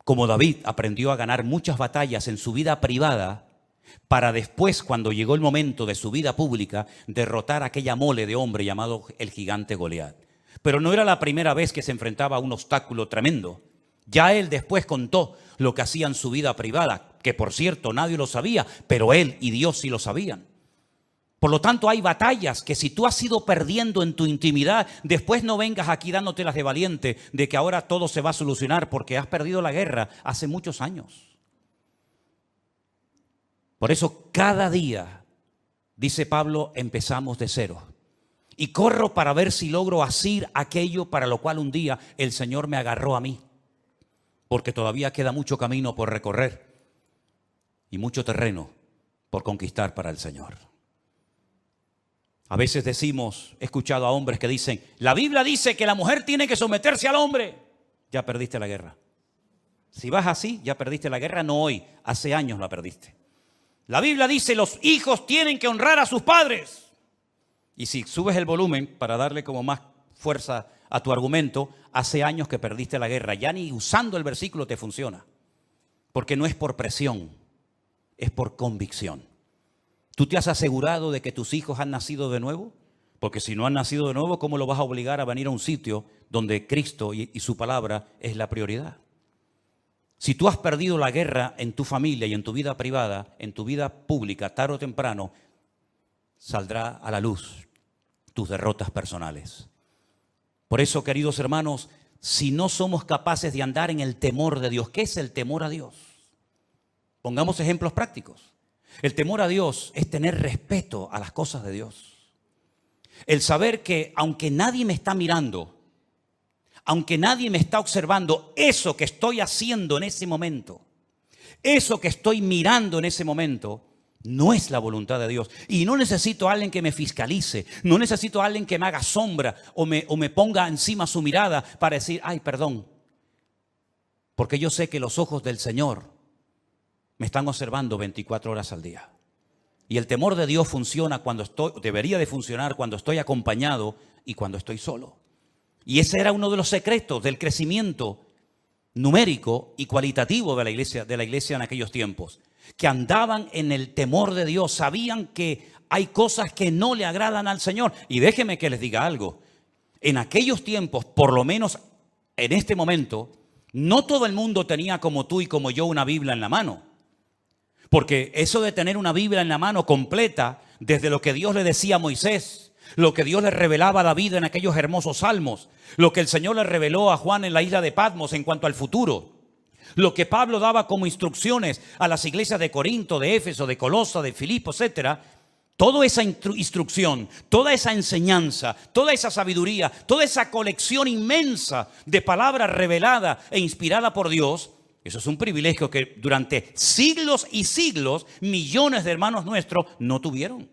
Como David aprendió a ganar muchas batallas en su vida privada para después, cuando llegó el momento de su vida pública, derrotar a aquella mole de hombre llamado el gigante Goliat. Pero no era la primera vez que se enfrentaba a un obstáculo tremendo. Ya él después contó lo que hacía en su vida privada, que por cierto nadie lo sabía, pero él y Dios sí lo sabían. Por lo tanto, hay batallas que si tú has ido perdiendo en tu intimidad, después no vengas aquí dándotelas de valiente de que ahora todo se va a solucionar porque has perdido la guerra hace muchos años. Por eso cada día, dice Pablo, empezamos de cero. Y corro para ver si logro asir aquello para lo cual un día el Señor me agarró a mí. Porque todavía queda mucho camino por recorrer y mucho terreno por conquistar para el Señor. A veces decimos, he escuchado a hombres que dicen, la Biblia dice que la mujer tiene que someterse al hombre. Ya perdiste la guerra. Si vas así, ya perdiste la guerra, no hoy, hace años la perdiste. La Biblia dice, los hijos tienen que honrar a sus padres. Y si subes el volumen para darle como más fuerza a tu argumento, hace años que perdiste la guerra. Ya ni usando el versículo te funciona. Porque no es por presión, es por convicción. ¿Tú te has asegurado de que tus hijos han nacido de nuevo? Porque si no han nacido de nuevo, ¿cómo lo vas a obligar a venir a un sitio donde Cristo y su palabra es la prioridad? Si tú has perdido la guerra en tu familia y en tu vida privada, en tu vida pública, tarde o temprano, saldrá a la luz tus derrotas personales. Por eso, queridos hermanos, si no somos capaces de andar en el temor de Dios, ¿qué es el temor a Dios? Pongamos ejemplos prácticos. El temor a Dios es tener respeto a las cosas de Dios. El saber que aunque nadie me está mirando, aunque nadie me está observando, eso que estoy haciendo en ese momento, eso que estoy mirando en ese momento, no es la voluntad de Dios. Y no necesito a alguien que me fiscalice, no necesito a alguien que me haga sombra o me ponga encima su mirada para decir, ay, perdón. Porque yo sé que los ojos del Señor me están observando 24 horas al día. Y el temor de Dios funciona debería de funcionar cuando estoy acompañado y cuando estoy solo. Y ese era uno de los secretos del crecimiento numérico y cualitativo de la iglesia en aquellos tiempos. Que andaban en el temor de Dios, sabían que hay cosas que no le agradan al Señor. Y déjenme que les diga algo. En aquellos tiempos, por lo menos en este momento, no todo el mundo tenía como tú y como yo una Biblia en la mano. Porque eso de tener una Biblia en la mano completa, desde lo que Dios le decía a Moisés, lo que Dios le revelaba a David en aquellos hermosos salmos, lo que el Señor le reveló a Juan en la isla de Patmos en cuanto al futuro, lo que Pablo daba como instrucciones a las iglesias de Corinto, de Éfeso, de Colosa, de Filipo, etcétera. Toda esa instrucción, toda esa enseñanza, toda esa sabiduría, toda esa colección inmensa de palabras reveladas e inspirada por Dios, eso es un privilegio que durante siglos y siglos millones de hermanos nuestros no tuvieron.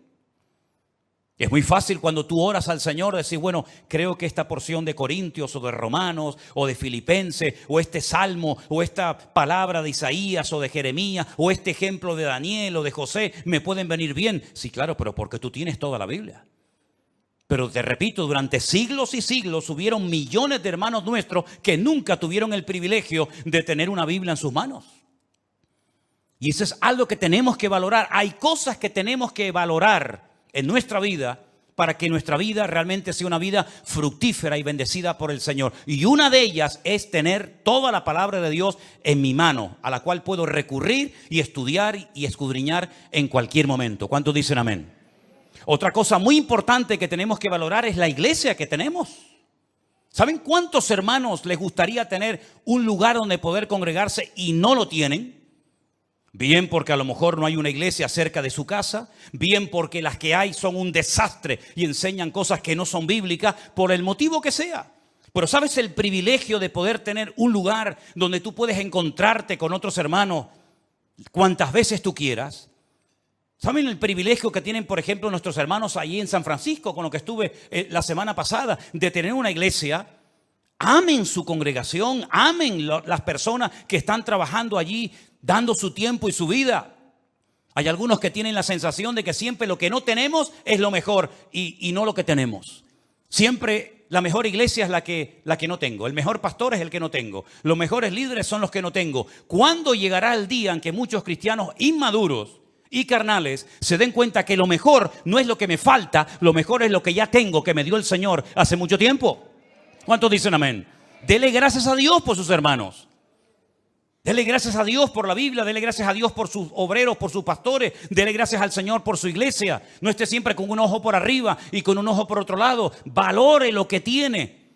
Es muy fácil cuando tú oras al Señor decir, bueno, creo que esta porción de Corintios o de Romanos o de Filipenses o este salmo o esta palabra de Isaías o de Jeremías o este ejemplo de Daniel o de José me pueden venir bien. Sí, claro, pero porque tú tienes toda la Biblia. Pero te repito, durante siglos y siglos hubieron millones de hermanos nuestros que nunca tuvieron el privilegio de tener una Biblia en sus manos. Y eso es algo que tenemos que valorar. Hay cosas que tenemos que valorar en nuestra vida para que nuestra vida realmente sea una vida fructífera y bendecida por el Señor. Y una de ellas es tener toda la palabra de Dios en mi mano, a la cual puedo recurrir y estudiar y escudriñar en cualquier momento. ¿Cuántos dicen amén? Otra cosa muy importante que tenemos que valorar es la iglesia que tenemos. ¿Saben cuántos hermanos les gustaría tener un lugar donde poder congregarse y no lo tienen? Bien porque a lo mejor no hay una iglesia cerca de su casa, bien porque las que hay son un desastre y enseñan cosas que no son bíblicas, por el motivo que sea. Pero ¿sabes el privilegio de poder tener un lugar donde tú puedes encontrarte con otros hermanos cuantas veces tú quieras? ¿Saben el privilegio que tienen, por ejemplo, nuestros hermanos allí en San Francisco, con lo que estuve la semana pasada, de tener una iglesia? Amen su congregación, amen las personas que están trabajando allí, dando su tiempo y su vida. Hay algunos que tienen la sensación de que siempre lo que no tenemos es lo mejor y no lo que tenemos. Siempre la mejor iglesia es la que no tengo. El mejor pastor es el que no tengo. Los mejores líderes son los que no tengo. ¿Cuándo llegará el día en que muchos cristianos inmaduros y carnales se den cuenta que lo mejor no es lo que me falta, lo mejor es lo que ya tengo, que me dio el Señor hace mucho tiempo. ¿Cuántos dicen amén? Dele gracias a Dios por sus hermanos. Dele gracias a Dios por la Biblia, dele gracias a Dios por sus obreros, por sus pastores, dele gracias al Señor por su iglesia. No esté siempre con un ojo por arriba y con un ojo por otro lado. Valore lo que tiene.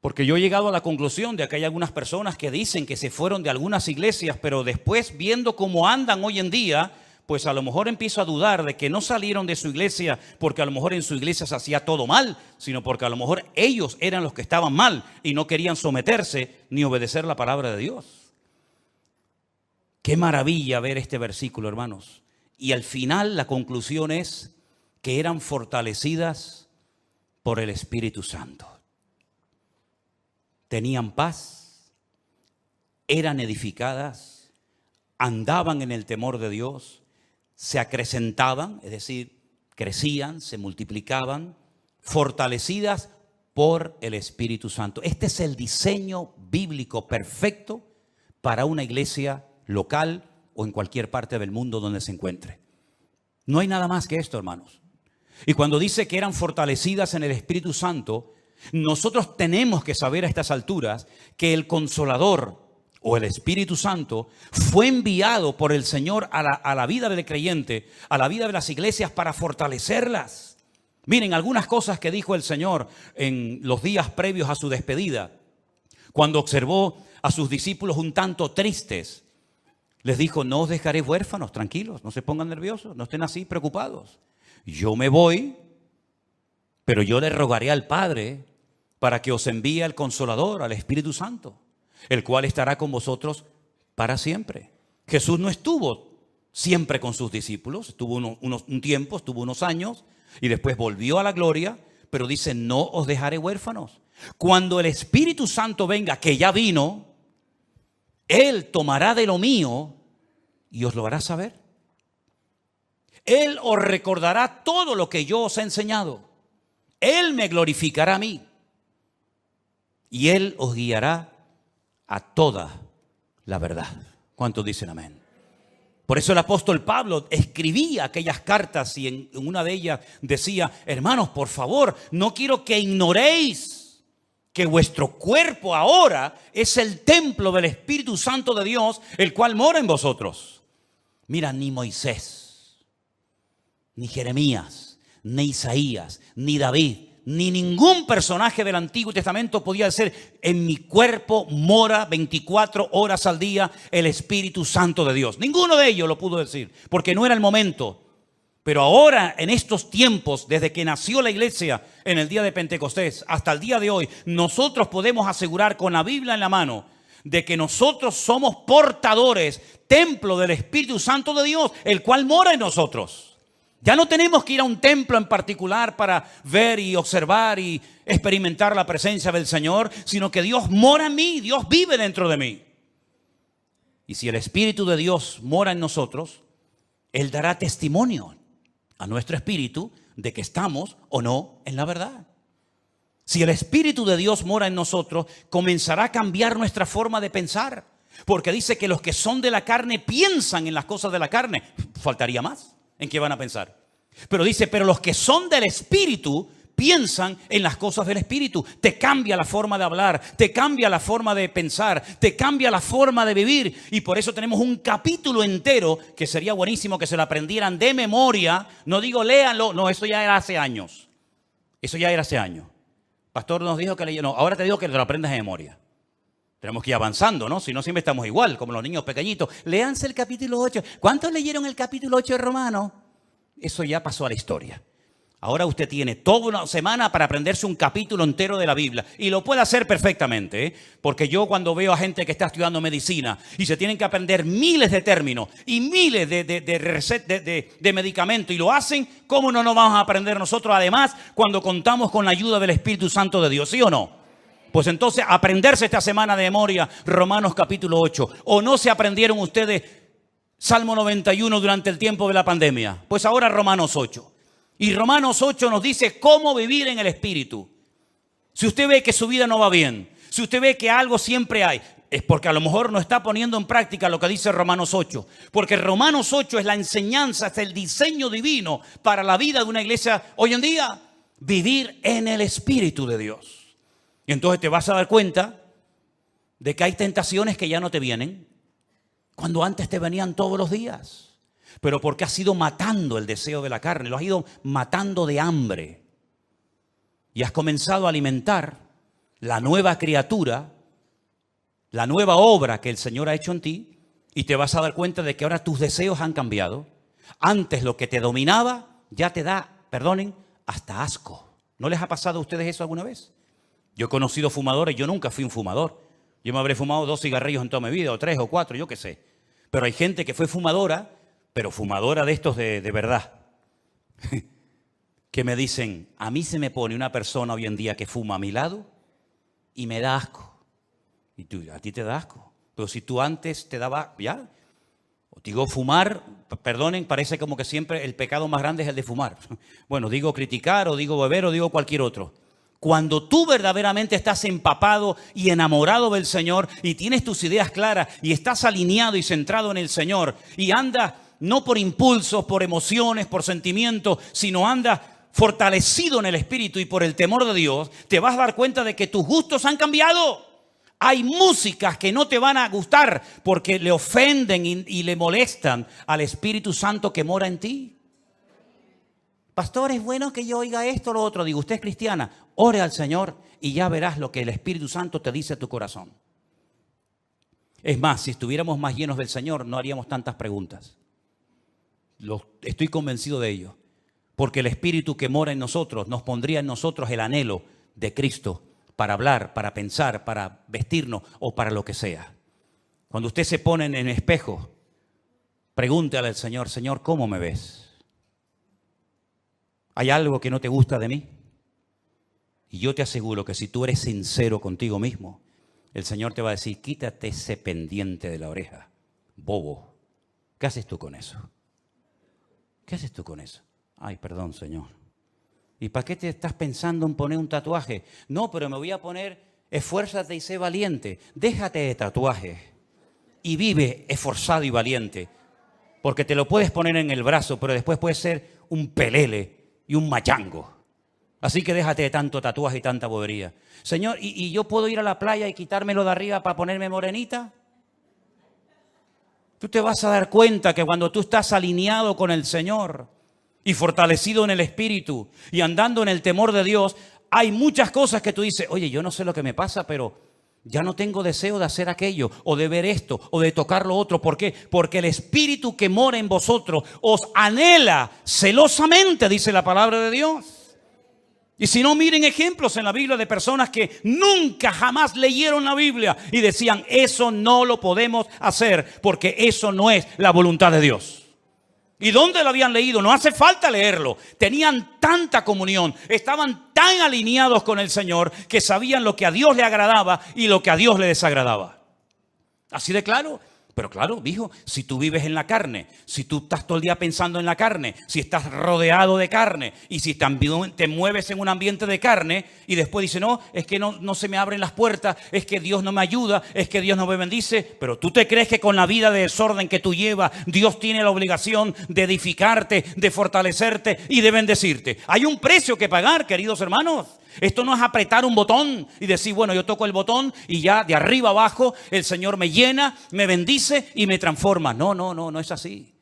Porque yo he llegado a la conclusión de que hay algunas personas que dicen que se fueron de algunas iglesias, pero después viendo cómo andan hoy en día, pues a lo mejor empiezo a dudar de que no salieron de su iglesia porque a lo mejor en su iglesia se hacía todo mal, sino porque a lo mejor ellos eran los que estaban mal y no querían someterse ni obedecer la palabra de Dios. Qué maravilla ver este versículo, hermanos. Y al final la conclusión es que eran fortalecidas por el Espíritu Santo. Tenían paz, eran edificadas, andaban en el temor de Dios, se acrecentaban, es decir, crecían, se multiplicaban, fortalecidas por el Espíritu Santo. Este es el diseño bíblico perfecto para una iglesia local o en cualquier parte del mundo donde se encuentre. No hay nada más que esto, hermanos. Y cuando dice que eran fortalecidas en el Espíritu Santo, nosotros tenemos que saber a estas alturas que el Consolador o el Espíritu Santo fue enviado por el Señor a la vida del creyente, a la vida de las iglesias para fortalecerlas. Miren, algunas cosas que dijo el Señor en los días previos a su despedida, cuando observó a sus discípulos un tanto tristes, les dijo: no os dejaré huérfanos, tranquilos, no se pongan nerviosos, no estén así preocupados. Yo me voy, pero yo le rogaré al Padre para que os envíe al Consolador, al Espíritu Santo, el cual estará con vosotros para siempre. Jesús no estuvo siempre con sus discípulos, estuvo un tiempo, estuvo unos años y después volvió a la gloria, pero dice: no os dejaré huérfanos. Cuando el Espíritu Santo venga, que ya vino, Él tomará de lo mío y os lo hará saber. Él os recordará todo lo que yo os he enseñado. Él me glorificará a mí. Y Él os guiará a toda la verdad. ¿Cuántos dicen amén? Por eso el apóstol Pablo escribía aquellas cartas y en una de ellas decía: hermanos, por favor, no quiero que ignoréis que vuestro cuerpo ahora es el templo del Espíritu Santo de Dios, el cual mora en vosotros. Mira, ni Moisés, ni Jeremías, ni Isaías, ni David, ni ningún personaje del Antiguo Testamento podía decir: en mi cuerpo mora 24 horas al día el Espíritu Santo de Dios. Ninguno de ellos lo pudo decir, porque no era el momento. Pero ahora, en estos tiempos, desde que nació la iglesia en el día de Pentecostés hasta el día de hoy, nosotros podemos asegurar con la Biblia en la mano de que nosotros somos portadores, templo del Espíritu Santo de Dios, el cual mora en nosotros. Ya no tenemos que ir a un templo en particular para ver y observar y experimentar la presencia del Señor, sino que Dios mora en mí, Dios vive dentro de mí. Y si el Espíritu de Dios mora en nosotros, Él dará testimonio a nuestro espíritu de que estamos o no en la verdad. Si el Espíritu de Dios mora en nosotros, comenzará a cambiar nuestra forma de pensar. Porque dice que los que son de la carne piensan en las cosas de la carne. Faltaría más. ¿En qué van a pensar? Pero dice: pero los que son del Espíritu piensan en las cosas del Espíritu. Te cambia la forma de hablar, te cambia la forma de pensar, te cambia la forma de vivir. Y por eso tenemos un capítulo entero que sería buenísimo que se lo aprendieran de memoria. No digo léanlo, no, eso ya era hace años. Eso ya era hace años. Pastor nos dijo que leyó, no, ahora te digo que te lo aprendas de memoria. Tenemos que ir avanzando, ¿no? Si no, siempre estamos igual, como los niños pequeñitos. Léanse el capítulo 8. ¿Cuántos leyeron el capítulo 8 de Romanos? Eso ya pasó a la historia. Ahora usted tiene toda una semana para aprenderse un capítulo entero de la Biblia. Y lo puede hacer perfectamente, ¿eh? Porque yo cuando veo a gente que está estudiando medicina y se tienen que aprender miles de términos y miles de medicamentos y lo hacen, ¿cómo no nos vamos a aprender nosotros? Además, cuando contamos con la ayuda del Espíritu Santo de Dios, ¿sí o no? Pues entonces aprenderse esta semana de memoria Romanos capítulo 8. ¿O no se aprendieron ustedes Salmo 91 durante el tiempo de la pandemia? Pues ahora Romanos 8. Y Romanos 8 nos dice cómo vivir en el Espíritu. Si usted ve que su vida no va bien, si usted ve que algo siempre hay, es porque a lo mejor no está poniendo en práctica lo que dice Romanos 8. Porque Romanos 8 es la enseñanza, es el diseño divino para la vida de una iglesia hoy en día. Vivir en el Espíritu de Dios. Y entonces te vas a dar cuenta de que hay tentaciones que ya no te vienen, cuando antes te venían todos los días. Pero porque has ido matando el deseo de la carne, lo has ido matando de hambre. Y has comenzado a alimentar la nueva criatura, la nueva obra que el Señor ha hecho en ti, y te vas a dar cuenta de que ahora tus deseos han cambiado. Antes lo que te dominaba ya te da, perdonen, hasta asco. ¿No les ha pasado a ustedes eso alguna vez? Yo he conocido fumadores, yo nunca fui un fumador. Yo me habré fumado 2 cigarrillos en toda mi vida, o 3 o 4, yo qué sé. Pero hay gente que fue fumadora, pero fumadora de estos de verdad. Que me dicen, a mí se me pone una persona hoy en día que fuma a mi lado y me da asco. Y tú, a ti te da asco. Pero si tú antes te daba, ya. Digo, fumar, perdonen, parece como que siempre el pecado más grande es el de fumar. Bueno, digo criticar, o digo beber, o digo cualquier otro. Cuando tú verdaderamente estás empapado y enamorado del Señor y tienes tus ideas claras y estás alineado y centrado en el Señor y andas no por impulsos, por emociones, por sentimientos, sino andas fortalecido en el Espíritu y por el temor de Dios, te vas a dar cuenta de que tus gustos han cambiado. Hay músicas que no te van a gustar porque le ofenden y le molestan al Espíritu Santo que mora en ti. Pastor, es bueno que yo oiga esto o lo otro. Digo, usted es cristiana, ore al Señor y ya verás lo que el Espíritu Santo te dice a tu corazón. Es más, si estuviéramos más llenos del Señor, no haríamos tantas preguntas. Estoy convencido de ello. Porque el Espíritu que mora en nosotros nos pondría en nosotros el anhelo de Cristo para hablar, para pensar, para vestirnos o para lo que sea. Cuando usted se pone en el espejo, pregúntale al Señor, Señor, ¿cómo me ves? ¿Hay algo que no te gusta de mí? Y yo te aseguro que si tú eres sincero contigo mismo, el Señor te va a decir, quítate ese pendiente de la oreja, bobo. ¿Qué haces tú con eso? ¿Qué haces tú con eso? Ay, perdón, Señor. ¿Y para qué te estás pensando en poner un tatuaje? No, pero me voy a poner, esfuérzate y sé valiente. Déjate de tatuaje y vive esforzado y valiente. Porque te lo puedes poner en el brazo, pero después puedes ser un pelele y un machango. Así que déjate de tanto tatuaje y tanta bobería. Señor, ¿y yo puedo ir a la playa y quitármelo de arriba para ponerme morenita? Tú te vas a dar cuenta que cuando tú estás alineado con el Señor y fortalecido en el Espíritu y andando en el temor de Dios, hay muchas cosas que tú dices, oye, yo no sé lo que me pasa, pero ya no tengo deseo de hacer aquello, o de ver esto, o de tocar lo otro. ¿Por qué? Porque el Espíritu que mora en vosotros os anhela celosamente, dice la palabra de Dios. Y si no, miren ejemplos en la Biblia de personas que nunca jamás leyeron la Biblia y decían, eso no lo podemos hacer porque eso no es la voluntad de Dios. ¿Y dónde lo habían leído? No hace falta leerlo. Tenían tanta comunión, estaban tan alineados con el Señor que sabían lo que a Dios le agradaba y lo que a Dios le desagradaba. Así de claro. Pero claro, hijo, si tú vives en la carne, si tú estás todo el día pensando en la carne, si estás rodeado de carne y si también te mueves en un ambiente de carne y después dices, no, es que no se me abren las puertas, es que Dios no me ayuda, es que Dios no me bendice, pero tú te crees que con la vida de desorden que tú llevas, Dios tiene la obligación de edificarte, de fortalecerte y de bendecirte. Hay un precio que pagar, queridos hermanos. Esto no es apretar un botón y decir, bueno, yo toco el botón y ya de arriba abajo el Señor me llena, me bendice y me transforma. No es así.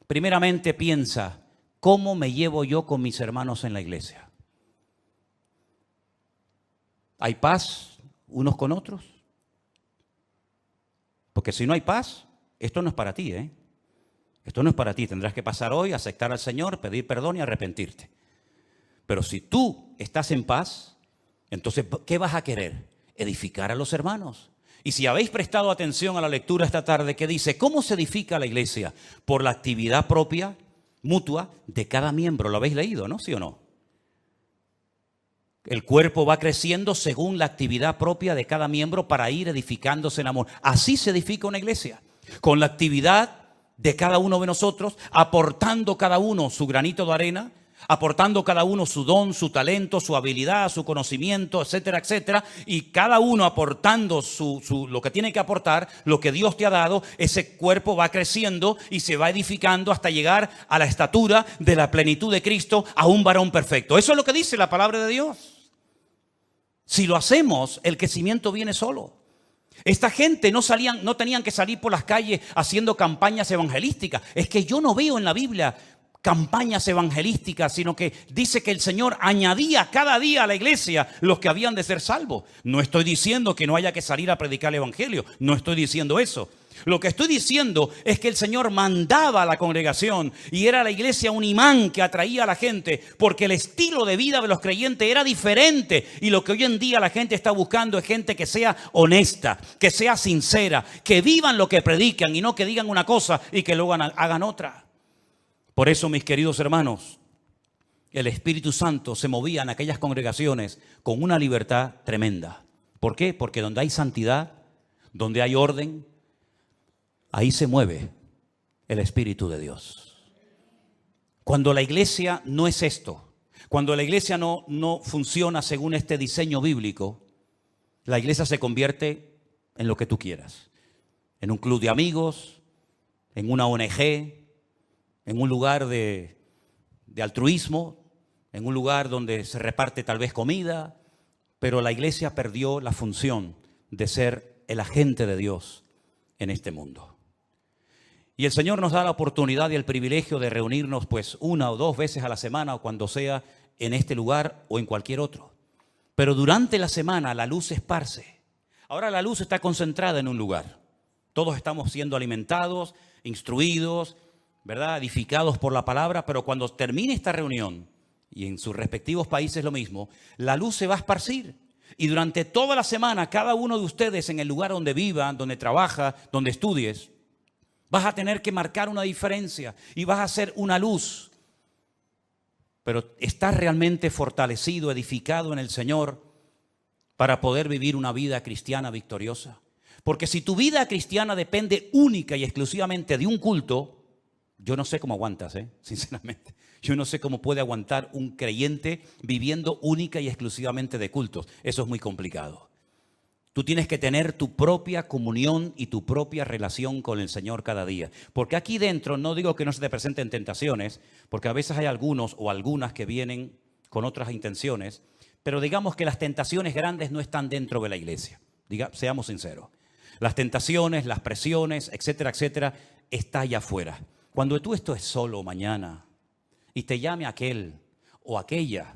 Primeramente piensa, ¿cómo me llevo yo con mis hermanos en la iglesia? ¿Hay paz unos con otros? Porque si no hay paz, esto no es para ti, ¿eh? Esto no es para ti. Tendrás que pasar hoy, aceptar al Señor, pedir perdón y arrepentirte. Pero si tú estás en paz, entonces, ¿qué vas a querer? Edificar a los hermanos. Y si habéis prestado atención a la lectura esta tarde que dice, ¿cómo se edifica la iglesia? Por la actividad propia, mutua, de cada miembro. ¿Lo habéis leído, no? ¿Sí o no? El cuerpo va creciendo según la actividad propia de cada miembro para ir edificándose en amor. Así se edifica una iglesia. Con la actividad de cada uno de nosotros, aportando cada uno su granito de arena, aportando cada uno su don, su talento, su habilidad, su conocimiento, etcétera, etcétera, y cada uno aportando lo que tiene que aportar, lo que Dios te ha dado, ese cuerpo va creciendo y se va edificando hasta llegar a la estatura de la plenitud de Cristo, a un varón perfecto. Eso es lo que dice la palabra de Dios. Si lo hacemos, el crecimiento viene solo. Esta gente no tenían que salir por las calles haciendo campañas evangelísticas. Es que yo no veo en la Biblia campañas evangelísticas, sino que dice que el Señor añadía cada día a la iglesia los que habían de ser salvos. No estoy diciendo que no haya que salir a predicar el evangelio, no estoy diciendo eso. Lo que estoy diciendo es que el Señor mandaba a la congregación y era la iglesia un imán que atraía a la gente, porque el estilo de vida de los creyentes era diferente, y lo que hoy en día la gente está buscando es gente que sea honesta, que sea sincera, que vivan lo que predican y no que digan una cosa y que luego hagan otra. Por eso, mis queridos hermanos, el Espíritu Santo se movía en aquellas congregaciones con una libertad tremenda. ¿Por qué? Porque donde hay santidad, donde hay orden, ahí se mueve el Espíritu de Dios. Cuando la iglesia no es esto, cuando la iglesia no funciona según este diseño bíblico, la iglesia se convierte en lo que tú quieras. En un club de amigos, en una ONG, en un lugar de altruismo, en un lugar donde se reparte tal vez comida, pero la iglesia perdió la función de ser el agente de Dios en este mundo. Y el Señor nos da la oportunidad y el privilegio de reunirnos pues 1 o 2 veces a la semana o cuando sea en este lugar o en cualquier otro. Pero durante la semana la luz se esparce. Ahora la luz está concentrada en un lugar. Todos estamos siendo alimentados, instruidos, ¿verdad?, edificados por la palabra, pero cuando termine esta reunión, y en sus respectivos países lo mismo, la luz se va a esparcir. Y durante toda la semana, cada uno de ustedes en el lugar donde viva, donde trabaja, donde estudies, vas a tener que marcar una diferencia y vas a ser una luz. Pero estás realmente fortalecido, edificado en el Señor para poder vivir una vida cristiana victoriosa. Porque si tu vida cristiana depende única y exclusivamente de un culto, yo no sé cómo aguantas, sinceramente. Yo no sé cómo puede aguantar un creyente viviendo única y exclusivamente de cultos. Eso es muy complicado. Tú tienes que tener tu propia comunión y tu propia relación con el Señor cada día. Porque aquí dentro, no digo que no se te presenten tentaciones, porque a veces hay algunos o algunas que vienen con otras intenciones, pero digamos que las tentaciones grandes no están dentro de la iglesia. Seamos sinceros. Las tentaciones, las presiones, etcétera, etcétera, está allá afuera. Cuando tú estés solo mañana y te llame aquel o aquella,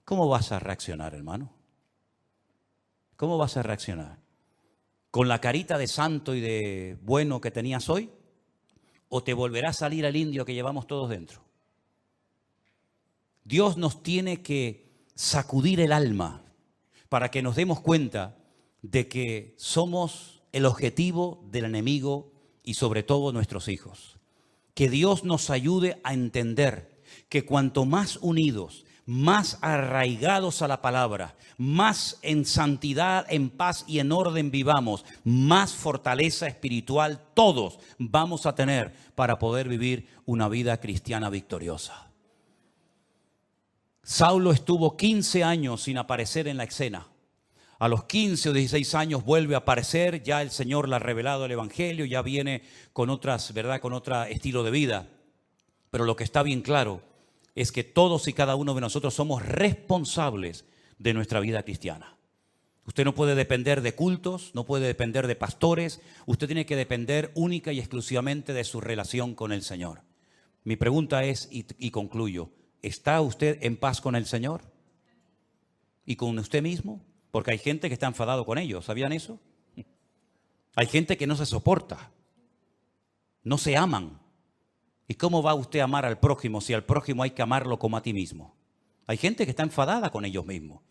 ¿cómo vas a reaccionar, hermano? ¿Cómo vas a reaccionar? ¿Con la carita de santo y de bueno que tenías hoy? ¿O te volverá a salir el indio que llevamos todos dentro? Dios nos tiene que sacudir el alma para que nos demos cuenta de que somos el objetivo del enemigo y sobre todo nuestros hijos. Que Dios nos ayude a entender que cuanto más unidos, más arraigados a la palabra, más en santidad, en paz y en orden vivamos, más fortaleza espiritual todos vamos a tener para poder vivir una vida cristiana victoriosa. Saulo estuvo 15 años sin aparecer en la escena. A los 15 o 16 años vuelve a aparecer, ya el Señor le ha revelado el Evangelio, ya viene con otras, ¿verdad?, con otro estilo de vida. Pero lo que está bien claro es que todos y cada uno de nosotros somos responsables de nuestra vida cristiana. Usted no puede depender de cultos, no puede depender de pastores, usted tiene que depender única y exclusivamente de su relación con el Señor. Mi pregunta es, y concluyo, ¿está usted en paz con el Señor? ¿Y con usted mismo? Porque hay gente que está enfadado con ellos, ¿sabían eso? Hay gente que no se soporta, no se aman. ¿Y cómo va usted a amar al prójimo si al prójimo hay que amarlo como a ti mismo? Hay gente que está enfadada con ellos mismos.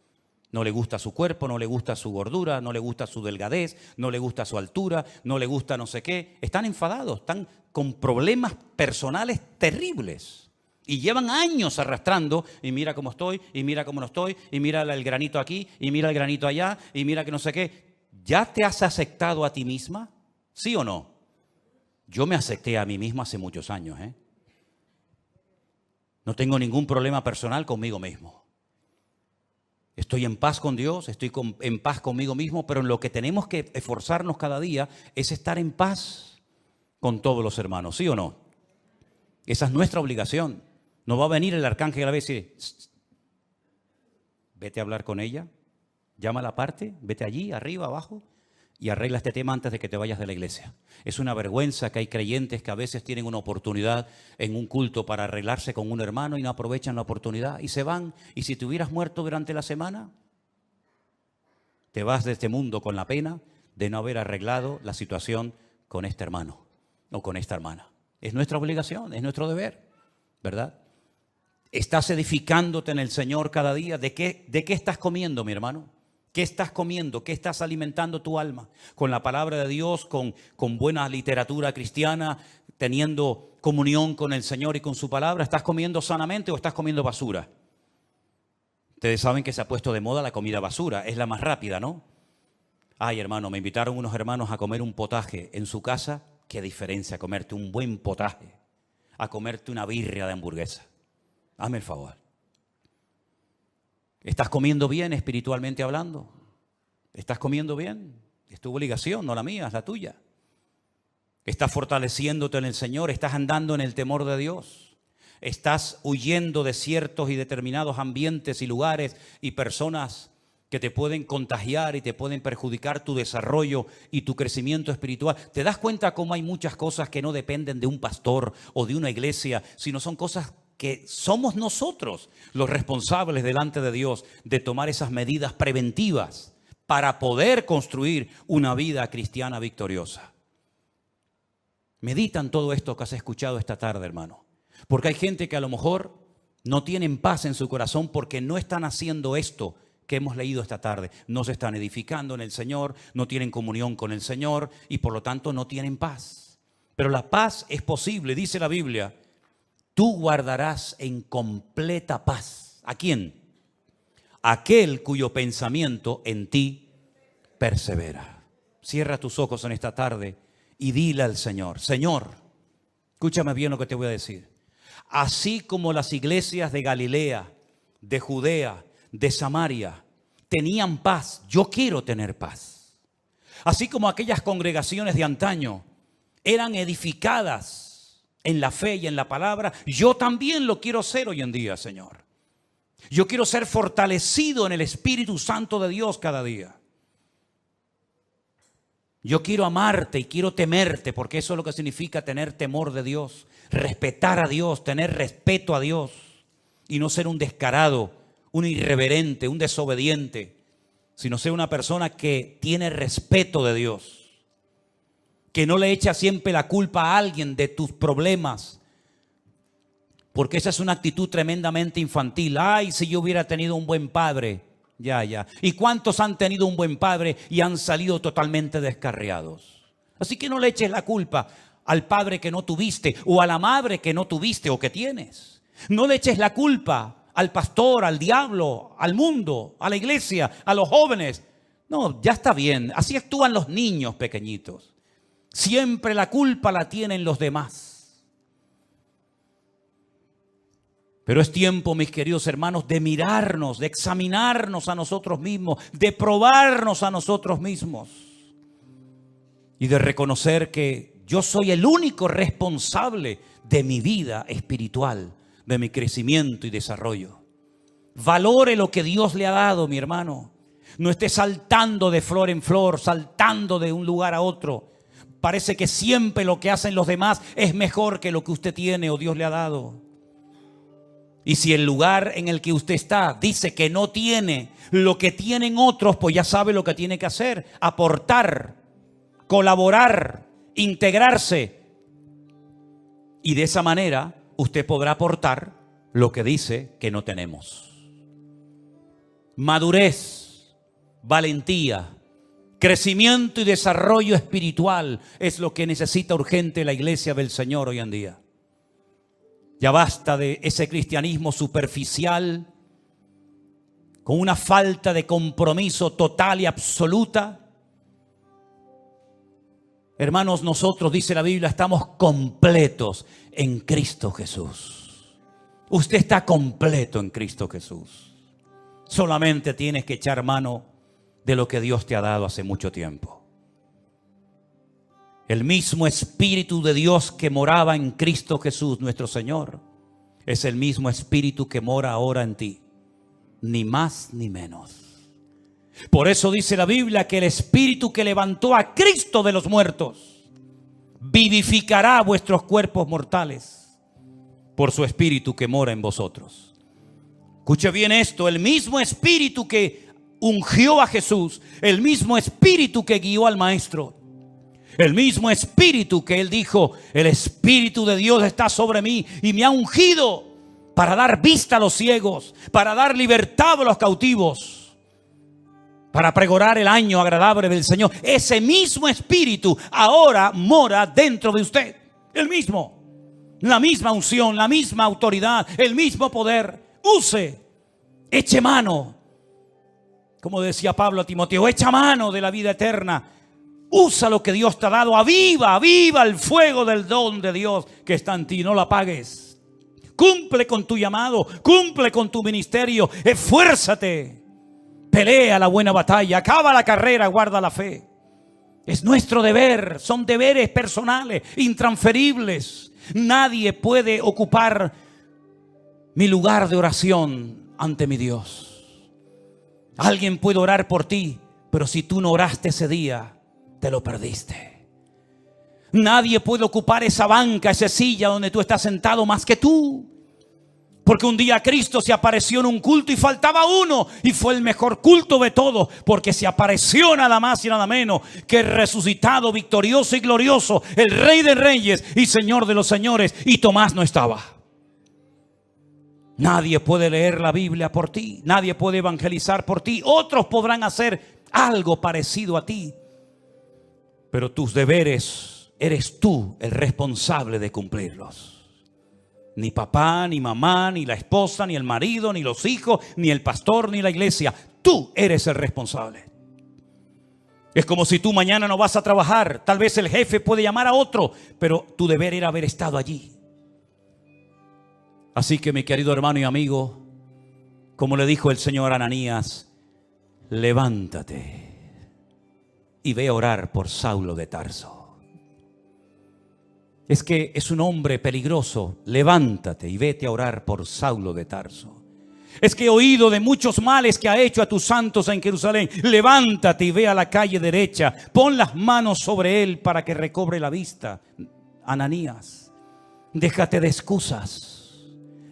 No le gusta su cuerpo, no le gusta su gordura, no le gusta su delgadez, no le gusta su altura, no le gusta no sé qué. Están enfadados, están con problemas personales terribles. Y llevan años arrastrando, y mira cómo estoy, y mira cómo no estoy, y mira el granito aquí, y mira el granito allá, y mira que no sé qué. ¿Ya te has aceptado a ti misma? ¿Sí o no? Yo me acepté a mí misma hace muchos años, No tengo ningún problema personal conmigo mismo. Estoy en paz con Dios, estoy en paz conmigo mismo, pero en lo que tenemos que esforzarnos cada día es estar en paz con todos los hermanos, ¿sí o no? Esa es nuestra obligación. No va a venir el arcángel a decir, vete a hablar con ella, llámala aparte, vete allí, arriba, abajo, y arregla este tema antes de que te vayas de la iglesia. Es una vergüenza que hay creyentes que a veces tienen una oportunidad en un culto para arreglarse con un hermano y no aprovechan la oportunidad y se van. Y si te hubieras muerto durante la semana, te vas de este mundo con la pena de no haber arreglado la situación con este hermano o con esta hermana. Es nuestra obligación, es nuestro deber, ¿verdad? ¿Estás edificándote en el Señor cada día? ¿De qué estás comiendo, mi hermano? ¿Qué estás comiendo? ¿Qué estás alimentando tu alma? ¿Con la palabra de Dios, con buena literatura cristiana, teniendo comunión con el Señor y con su palabra? ¿Estás comiendo sanamente o estás comiendo basura? Ustedes saben que se ha puesto de moda la comida basura, es la más rápida, ¿no? Ay, hermano, me invitaron unos hermanos a comer un potaje en su casa. Qué diferencia comerte un buen potaje a comerte una birria de hamburguesa. Hazme el favor. ¿Estás comiendo bien espiritualmente hablando? ¿Estás comiendo bien? Es tu obligación, no la mía, es la tuya. ¿Estás fortaleciéndote en el Señor? ¿Estás andando en el temor de Dios? ¿Estás huyendo de ciertos y determinados ambientes y lugares y personas que te pueden contagiar y te pueden perjudicar tu desarrollo y tu crecimiento espiritual? ¿Te das cuenta cómo hay muchas cosas que no dependen de un pastor o de una iglesia, sino son cosas que somos nosotros los responsables delante de Dios de tomar esas medidas preventivas para poder construir una vida cristiana victoriosa? Medita en todo esto que has escuchado esta tarde, hermano. Porque hay gente que a lo mejor no tienen paz en su corazón porque no están haciendo esto que hemos leído esta tarde. No se están edificando en el Señor, no tienen comunión con el Señor y por lo tanto no tienen paz. Pero la paz es posible, dice la Biblia. Tú guardarás en completa paz. ¿A quién? Aquel cuyo pensamiento en ti persevera. Cierra tus ojos en esta tarde y dile al Señor, Señor, escúchame bien lo que te voy a decir. Así como las iglesias de Galilea, de Judea, de Samaria tenían paz, yo quiero tener paz. Así como aquellas congregaciones de antaño eran edificadas en la fe y en la palabra, yo también lo quiero ser hoy en día, Señor. Yo quiero ser fortalecido en el Espíritu Santo de Dios cada día. Yo quiero amarte y quiero temerte, porque eso es lo que significa tener temor de Dios, respetar a Dios, tener respeto a Dios y no ser un descarado, un irreverente, un desobediente, sino ser una persona que tiene respeto de Dios. Que no le echa siempre la culpa a alguien de tus problemas. Porque esa es una actitud tremendamente infantil. Ay, si yo hubiera tenido un buen padre. Ya. ¿Y cuántos han tenido un buen padre y han salido totalmente descarriados? Así que no le eches la culpa al padre que no tuviste o a la madre que no tuviste o que tienes. No le eches la culpa al pastor, al diablo, al mundo, a la iglesia, a los jóvenes. No, ya está bien. Así actúan los niños pequeñitos. Siempre la culpa la tienen los demás. Pero es tiempo, mis queridos hermanos, de mirarnos, de examinarnos a nosotros mismos, de probarnos a nosotros mismos y de reconocer que yo soy el único responsable de mi vida espiritual, de mi crecimiento y desarrollo. Valore lo que Dios le ha dado, mi hermano. No esté saltando de flor en flor, saltando de un lugar a otro. Parece que siempre lo que hacen los demás es mejor que lo que usted tiene o Dios le ha dado. Y si el lugar en el que usted está dice que no tiene lo que tienen otros, pues ya sabe lo que tiene que hacer. Aportar, colaborar, integrarse. Y de esa manera usted podrá aportar lo que dice que no tenemos. Madurez, valentía, crecimiento y desarrollo espiritual es lo que necesita urgente la iglesia del Señor hoy en día. Ya basta de ese cristianismo superficial, con una falta de compromiso total y absoluta. Hermanos, nosotros, dice la Biblia, estamos completos en Cristo Jesús. Usted está completo en Cristo Jesús. Solamente tienes que echar mano de lo que Dios te ha dado hace mucho tiempo. El mismo Espíritu de Dios que moraba en Cristo Jesús, nuestro Señor, es el mismo Espíritu que mora ahora en ti. Ni más ni menos. Por eso dice la Biblia que el Espíritu que levantó a Cristo de los muertos vivificará vuestros cuerpos mortales por su Espíritu que mora en vosotros. Escuche bien esto, el mismo Espíritu que ungió a Jesús, el mismo Espíritu que guió al Maestro, el mismo Espíritu que Él dijo, el Espíritu de Dios está sobre mí y me ha ungido para dar vista a los ciegos, para dar libertad a los cautivos, para pregonar el año agradable del Señor. Ese mismo Espíritu ahora mora dentro de usted. El mismo. La misma unción, la misma autoridad, el mismo poder. Use, eche mano. Como decía Pablo a Timoteo, echa mano de la vida eterna. Usa lo que Dios te ha dado. Aviva, aviva el fuego del don de Dios que está en ti. No lo apagues. Cumple con tu llamado, cumple con tu ministerio, esfuérzate, pelea la buena batalla, acaba la carrera, guarda la fe. Es nuestro deber, son deberes personales, intransferibles. Nadie puede ocupar mi lugar de oración ante mi Dios. Alguien puede orar por ti, pero si tú no oraste ese día, te lo perdiste. Nadie puede ocupar esa banca, esa silla donde tú estás sentado más que tú. Porque un día Cristo se apareció en un culto y faltaba uno. Y fue el mejor culto de todos. Porque se apareció nada más y nada menos que el resucitado, victorioso y glorioso, el Rey de Reyes y Señor de los Señores. Y Tomás no estaba. Nadie puede leer la Biblia por ti. Nadie puede evangelizar por ti. Otros podrán hacer algo parecido a ti. Pero tus deberes eres tú el responsable de cumplirlos. Ni papá, ni mamá, ni la esposa, ni el marido, ni los hijos, ni el pastor, ni la iglesia. Tú eres el responsable. Es como si tú mañana no vas a trabajar. Tal vez el jefe puede llamar a otro, pero tu deber era haber estado allí. Así que, mi querido hermano y amigo, como le dijo el Señor a Ananías, levántate y ve a orar por Saulo de Tarso. Es que es un hombre peligroso. Levántate y vete a orar por Saulo de Tarso. Es que he oído de muchos males que ha hecho a tus santos en Jerusalén. Levántate y ve a la calle derecha. Pon las manos sobre él para que recobre la vista. Ananías, déjate de excusas.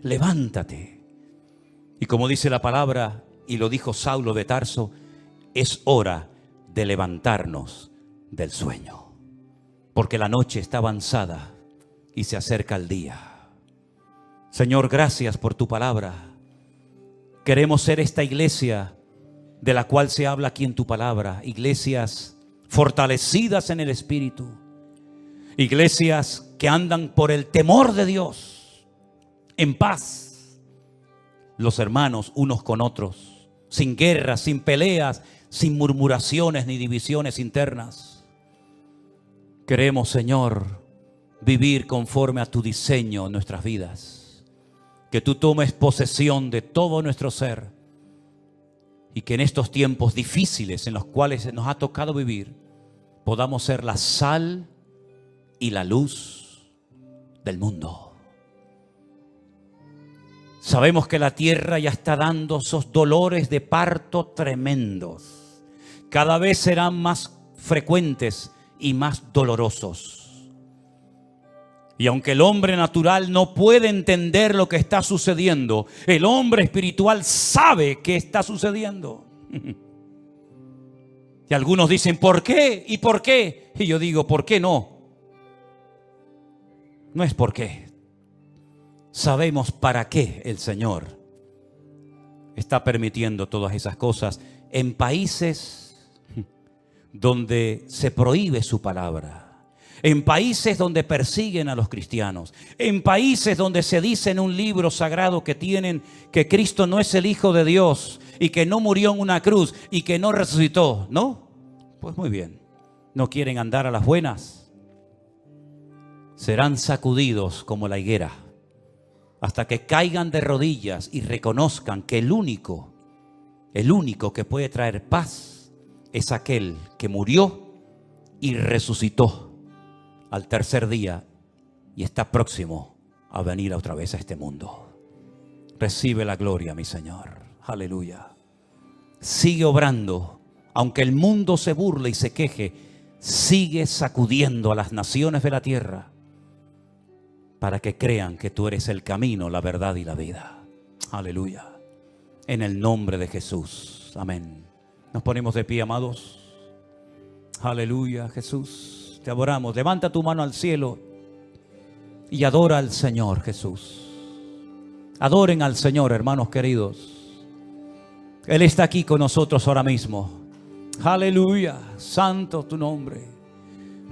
Levántate. Y como dice la palabra, y lo dijo Saulo de Tarso, es hora de levantarnos del sueño. Porque la noche está avanzada y se acerca el día. Señor, gracias por tu palabra. Queremos ser esta iglesia de la cual se habla aquí en tu palabra. Iglesias fortalecidas en el Espíritu. Iglesias que andan por el temor de Dios. En paz. Los hermanos unos con otros. Sin guerras, sin peleas, sin murmuraciones ni divisiones internas. Queremos, Señor, vivir conforme a tu diseño en nuestras vidas. Que tú tomes posesión de todo nuestro ser. Y que en estos tiempos difíciles en los cuales nos ha tocado vivir, podamos ser la sal y la luz del mundo. Sabemos que la tierra ya está dando esos dolores de parto tremendos. Cada vez serán más frecuentes y más dolorosos. Y aunque el hombre natural no puede entender lo que está sucediendo, el hombre espiritual sabe qué está sucediendo. Y algunos dicen, ¿por qué? ¿Y por qué? Y yo digo, ¿por qué no? No es por qué. Sabemos para qué el Señor está permitiendo todas esas cosas en países donde se prohíbe su palabra, en países donde persiguen a los cristianos, en países donde se dice en un libro sagrado que tienen que Cristo no es el Hijo de Dios y que no murió en una cruz y que no resucitó, ¿no? Pues muy bien, no quieren andar a las buenas, serán sacudidos como la higuera hasta que caigan de rodillas y reconozcan que el único que puede traer paz es aquel que murió y resucitó al tercer día y está próximo a venir otra vez a este mundo. Recibe la gloria, mi Señor. Aleluya. Sigue obrando, aunque el mundo se burle y se queje, sigue sacudiendo a las naciones de la tierra para que crean que tú eres el camino, la verdad y la vida. Aleluya. En el nombre de Jesús. Amén. Nos ponemos de pie, amados. Aleluya, Jesús. Te adoramos. Levanta tu mano al cielo y adora al Señor, Jesús. Adoren al Señor, hermanos queridos. Él está aquí con nosotros ahora mismo. Aleluya. Santo tu nombre.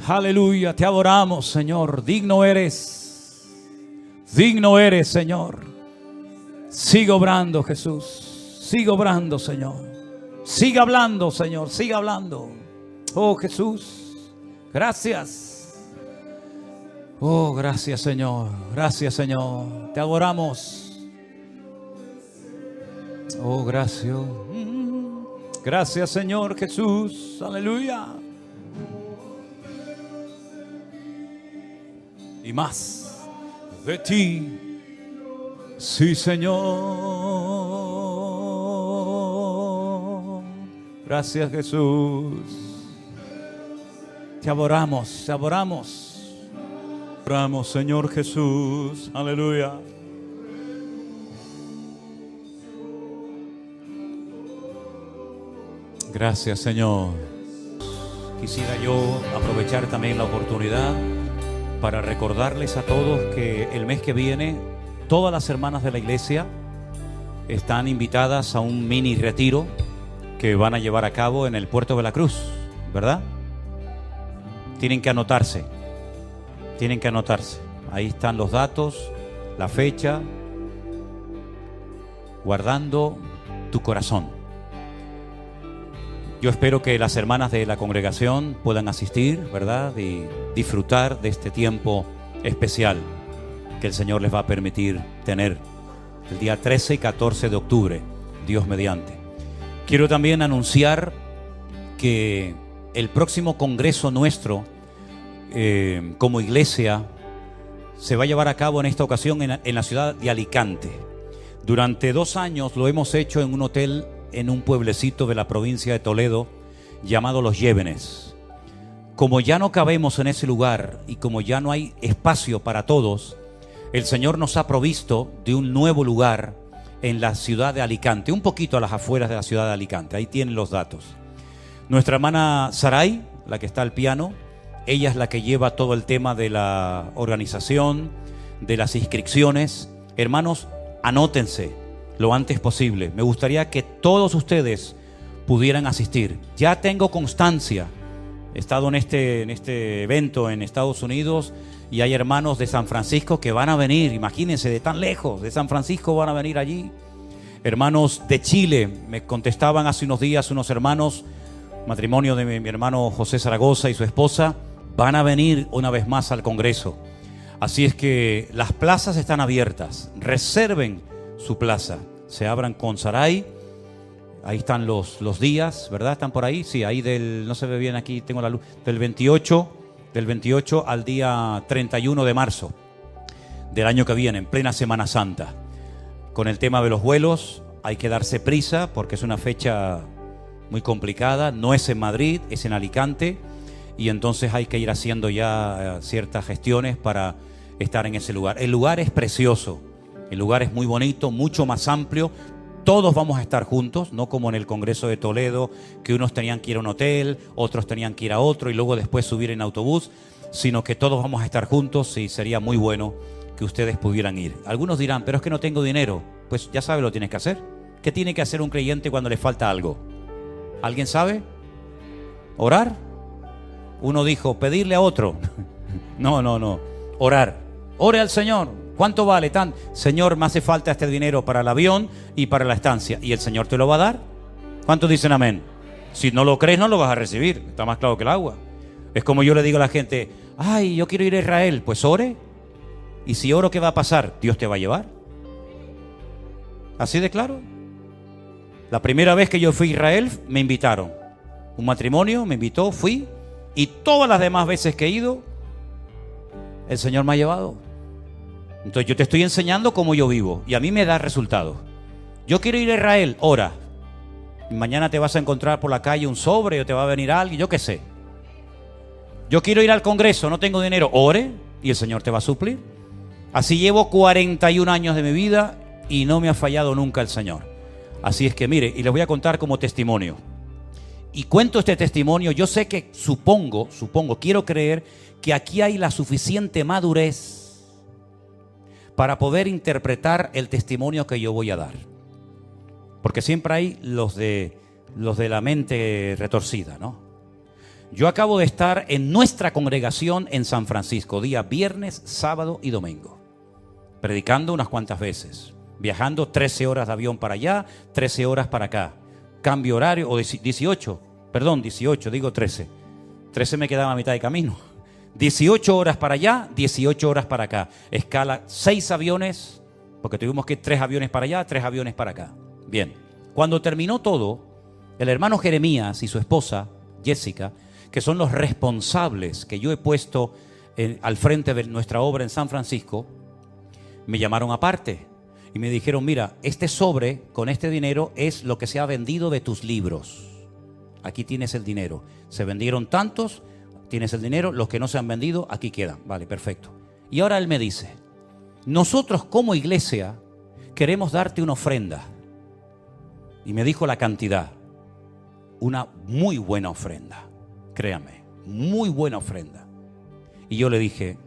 Aleluya. Te adoramos, Señor. Digno eres. Digno eres, Señor. Sigue obrando, Jesús. Sigue obrando, Señor. Sigue hablando, Señor. Sigue hablando. Oh, Jesús. Gracias. Oh, gracias, Señor. Gracias, Señor. Te adoramos. Oh, gracias. Gracias, Señor Jesús. Aleluya. Y más de ti. Sí, Señor. Gracias, Jesús. Te adoramos, te adoramos. Te adoramos, Señor Jesús. Aleluya. Gracias, Señor. Quisiera yo aprovechar también la oportunidad para recordarles a todos que el mes que viene todas las hermanas de la iglesia están invitadas a un mini retiro que van a llevar a cabo en el Puerto de la Cruz, ¿verdad? Tienen que anotarse. Tienen que anotarse. Ahí están los datos, la fecha. Guardando tu corazón. Yo espero que las hermanas de la congregación puedan asistir, ¿verdad? Y disfrutar de este tiempo especial que el Señor les va a permitir tener el día 13 y 14 de octubre, Dios mediante. Quiero también anunciar que el próximo congreso nuestro como iglesia se va a llevar a cabo en esta ocasión en la ciudad de Alicante. Durante 2 años lo hemos hecho en un hotel en un pueblecito de la provincia de Toledo llamado Los Llévenes. Como ya no cabemos en ese lugar y como ya no hay espacio para todos, el Señor nos ha provisto de un nuevo lugar en la ciudad de Alicante, un poquito a las afueras de la ciudad de Alicante. Ahí tienen los datos. Nuestra hermana Saray, la que está al piano, ella es la que lleva todo el tema de la organización, de las inscripciones. Hermanos, anótense lo antes posible. Me gustaría que todos ustedes pudieran asistir. Ya tengo constancia. He estado en este evento en Estados Unidos y hay hermanos de San Francisco que van a venir. Imagínense, de tan lejos, de San Francisco van a venir allí. Hermanos de Chile, me contestaban hace unos días unos hermanos, matrimonio de mi hermano José Zaragoza y su esposa, van a venir una vez más al Congreso. Así es que las plazas están abiertas. Reserven su plaza. Se abran con Saray. Ahí están los días, ¿verdad? ¿Están por ahí? Sí, ahí no se ve bien aquí, tengo la luz. Del 28 al día 31 de marzo del año que viene, en plena Semana Santa. Con el tema de los vuelos hay que darse prisa porque es una fecha muy complicada. No es en Madrid, es en Alicante. Y entonces hay que ir haciendo ya ciertas gestiones para estar en ese lugar. El lugar es precioso, el lugar es muy bonito, mucho más amplio. Todos vamos a estar juntos, no como en el Congreso de Toledo, que unos tenían que ir a un hotel, otros tenían que ir a otro y luego después subir en autobús, sino que todos vamos a estar juntos y sería muy bueno que ustedes pudieran ir. Algunos dirán, pero es que no tengo dinero. Pues ya sabe lo que tienes que hacer. ¿Qué tiene que hacer un creyente cuando le falta algo? ¿Alguien sabe? ¿Orar? Uno dijo, pedirle a otro. No. Orar. Ore al Señor. ¿Cuánto vale? Señor, me hace falta este dinero para el avión y para la estancia. ¿Y el Señor te lo va a dar? ¿Cuántos dicen amén? Si no lo crees, no lo vas a recibir. Está más claro que el agua. Es como yo le digo a la gente, ay, yo quiero ir a Israel. Pues ore. Y si oro, ¿qué va a pasar? Dios te va a llevar. Así de claro. La primera vez que yo fui a Israel me invitaron. Un matrimonio me invitó, fui. Y todas las demás veces que he ido, el Señor me ha llevado. Entonces yo te estoy enseñando cómo yo vivo. Y a mí me da resultados. Yo quiero ir a Israel, ora. Y mañana te vas a encontrar por la calle un sobre o te va a venir alguien, yo qué sé. Yo quiero ir al Congreso, no tengo dinero, ore y el Señor te va a suplir. Así llevo 41 años de mi vida y no me ha fallado nunca el Señor. Así es que mire, y les voy a contar como testimonio. Y cuento este testimonio, yo sé que supongo, quiero creer que aquí hay la suficiente madurez para poder interpretar el testimonio que yo voy a dar. Porque siempre hay los de la mente retorcida, ¿no? Yo acabo de estar en nuestra congregación en San Francisco, día viernes, sábado y domingo, predicando unas cuantas veces, viajando 13 horas de avión para allá, 13 horas para acá, cambio horario, o 18, digo 13. 13 me quedaba a mitad de camino. 18 horas para allá, 18 horas para acá. Escala 6 aviones, porque tuvimos que ir 3 aviones para allá, 3 aviones para acá. Bien, cuando terminó todo, el hermano Jeremías y su esposa, Jessica, que son los responsables que yo he puesto al frente de nuestra obra en San Francisco, me llamaron aparte y me dijeron, mira, este sobre con este dinero es lo que se ha vendido de tus libros. Aquí tienes el dinero. Se vendieron tantos, tienes el dinero, los que no se han vendido, aquí quedan. Vale, perfecto. Y ahora él me dice, nosotros como iglesia queremos darte una ofrenda. Y me dijo la cantidad, una muy buena ofrenda. Créame, muy buena ofrenda. Y yo le dije,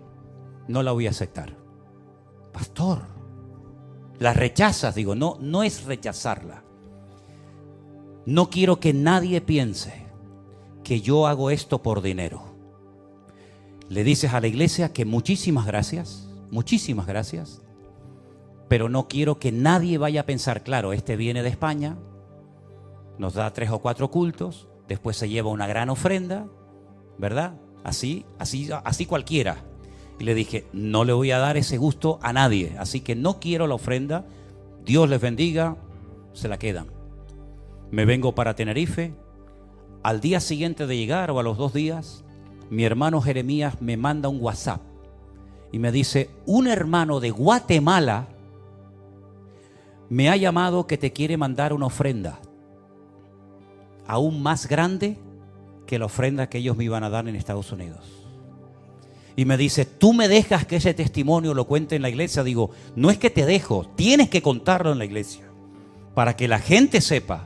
no la voy a aceptar. Pastor, la rechazas. Digo, no es rechazarla. No quiero que nadie piense que yo hago esto por dinero. Le dices a la iglesia que muchísimas gracias, pero no quiero que nadie vaya a pensar, claro, este viene de España, nos da 3 o 4 cultos, después se lleva una gran ofrenda, ¿verdad? Así cualquiera. Y le dije, no le voy a dar ese gusto a nadie, así que no quiero la ofrenda. Dios les bendiga, se la quedan. Me vengo para Tenerife. Al día siguiente de llegar o a los 2 días, mi hermano Jeremías me manda un WhatsApp y me dice, un hermano de Guatemala me ha llamado que te quiere mandar una ofrenda aún más grande que la ofrenda que ellos me iban a dar en Estados Unidos. Y me dice, ¿tú me dejas que ese testimonio lo cuente en la iglesia? Digo, no es que te dejo, tienes que contarlo en la iglesia para que la gente sepa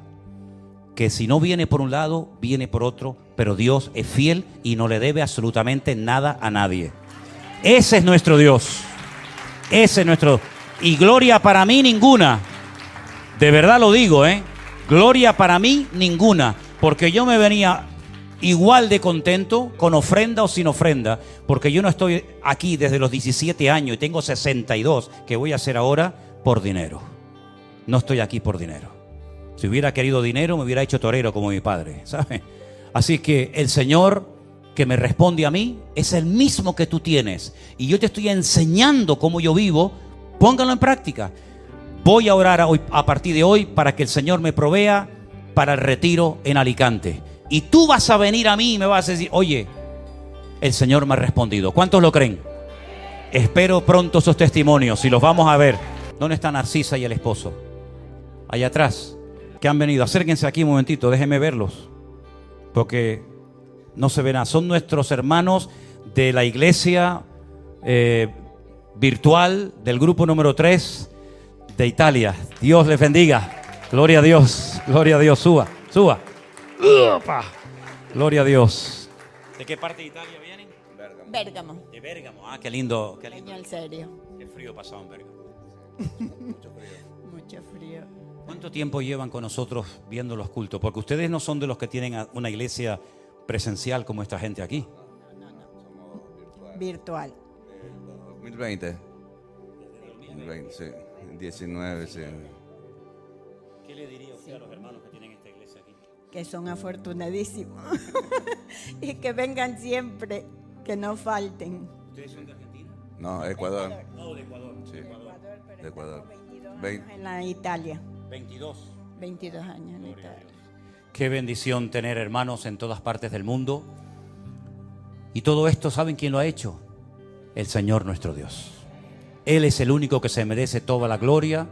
que si no viene por un lado, viene por otro, pero Dios es fiel y no le debe absolutamente nada a nadie. Ese es nuestro Dios. Ese es nuestro. Y gloria para mí ninguna. De verdad lo digo, gloria para mí ninguna, porque yo me venía igual de contento con ofrenda o sin ofrenda, porque yo no estoy aquí desde los 17 años y tengo 62 que voy a hacer ahora por dinero. No estoy aquí por dinero. Si hubiera querido dinero me hubiera hecho torero como mi padre, ¿sabes? Así que el Señor que me responde a mí es el mismo que tú tienes y yo te estoy enseñando cómo yo vivo. Póngalo en práctica. Voy a orar hoy, a partir de hoy, para que el Señor me provea para el retiro en Alicante. Y tú vas a venir a mí y me vas a decir, oye, el Señor me ha respondido. ¿Cuántos lo creen? Espero pronto esos testimonios y los vamos a ver. ¿Dónde está Narcisa y el esposo? Allá atrás, que han venido. Acérquense aquí un momentito, déjenme verlos, porque no se verán. Son nuestros hermanos de la iglesia virtual del grupo número 3 de Italia. Dios les bendiga. Gloria a Dios, gloria a Dios. Suba. ¡Upa! Gloria a Dios. ¿De qué parte de Italia vienen? Bérgamo. De Bérgamo. Ah, qué lindo. En serio. Qué frío pasaba en Bérgamo. Mucho frío. ¿Cuánto tiempo llevan con nosotros viendo los cultos? Porque ustedes no son de los que tienen una iglesia presencial como esta gente aquí. No. Somos virtual. 2020. 2020, sí. 19, sí. ¿Qué le diría usted a los hermanos que tienen esta iglesia aquí? Que son afortunadísimos. Y que vengan siempre, que no falten. ¿Ustedes son de Argentina? No, Ecuador. No, de Ecuador. Sí. Ecuador, pero de Ecuador. tenemos En la Italia. 22. 22 años en Italia. Qué bendición tener hermanos en todas partes del mundo. Y todo esto, ¿saben quién lo ha hecho? El Señor nuestro Dios. Él es el único que se merece toda la gloria,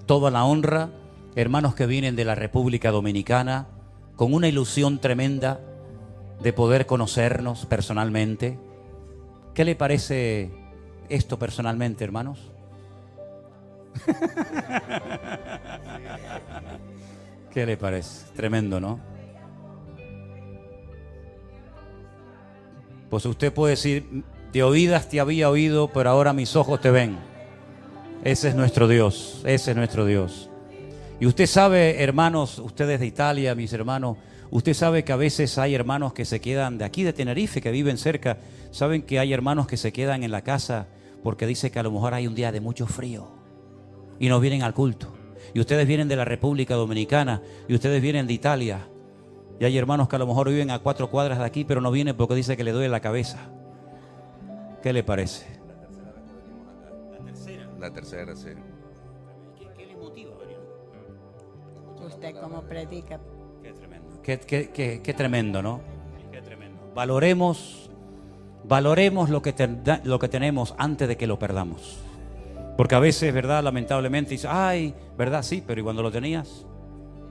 toda la honra. Hermanos que vienen de la República Dominicana con una ilusión tremenda de poder conocernos personalmente. ¿Qué le parece esto personalmente, hermanos? ¿Qué le parece? Tremendo, ¿no? Pues usted puede decir, de oídas te había oído, pero ahora mis ojos te ven. Ese es nuestro Dios, ese es nuestro Dios. Y usted sabe, hermanos, ustedes de Italia, mis hermanos, usted sabe que a veces hay hermanos que se quedan de aquí de Tenerife, que viven cerca. Saben que hay hermanos que se quedan en la casa porque dice que a lo mejor hay un día de mucho frío y no vienen al culto. Y ustedes vienen de la República Dominicana y ustedes vienen de Italia. Y hay hermanos que a lo mejor viven a 4 cuadras de aquí, pero no vienen porque dice que le duele la cabeza. ¿Qué le parece? La tercera, sí. ¿Qué le motiva venir? Usted como predica. Qué tremendo. Qué tremendo, ¿no? Qué tremendo. Valoremos lo que tenemos antes de que lo perdamos. Porque a veces, ¿verdad? Lamentablemente dice, ay, ¿verdad? Sí, pero ¿y cuando lo tenías?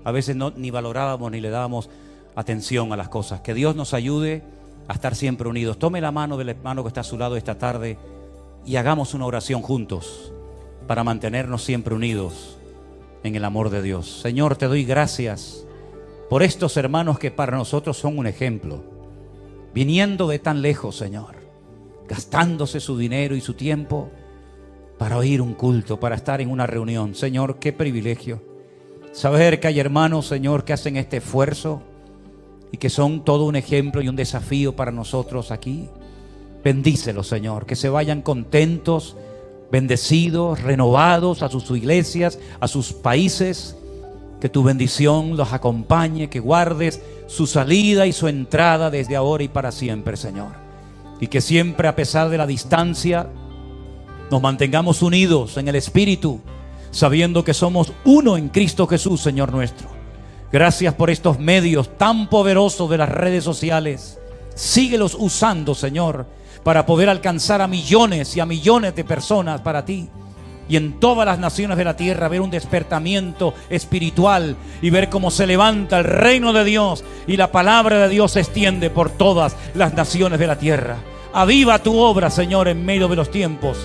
A veces no, ni valorábamos ni le dábamos atención a las cosas. Que Dios nos ayude a estar siempre unidos. Tome la mano del hermano que está a su lado esta tarde y hagamos una oración juntos para mantenernos siempre unidos en el amor de Dios. Señor, te doy gracias por estos hermanos que para nosotros son un ejemplo, viniendo de tan lejos, Señor, gastándose su dinero y su tiempo para oír un culto, para estar en una reunión. Señor, qué privilegio saber que hay hermanos, Señor, que hacen este esfuerzo y que son todo un ejemplo y un desafío para nosotros aquí. Bendícelos, Señor, que se vayan contentos, bendecidos, renovados a sus iglesias, a sus países. Que tu bendición los acompañe, que guardes su salida y su entrada desde ahora y para siempre, Señor. Y que siempre, a pesar de la distancia, nos mantengamos unidos en el Espíritu, sabiendo que somos uno en Cristo Jesús, Señor nuestro. Gracias por estos medios tan poderosos de las redes sociales. Síguelos usando, Señor, para poder alcanzar a millones y a millones de personas para ti. Y en todas las naciones de la tierra ver un despertamiento espiritual y ver cómo se levanta el reino de Dios y la palabra de Dios se extiende por todas las naciones de la tierra. Aviva tu obra, Señor, en medio de los tiempos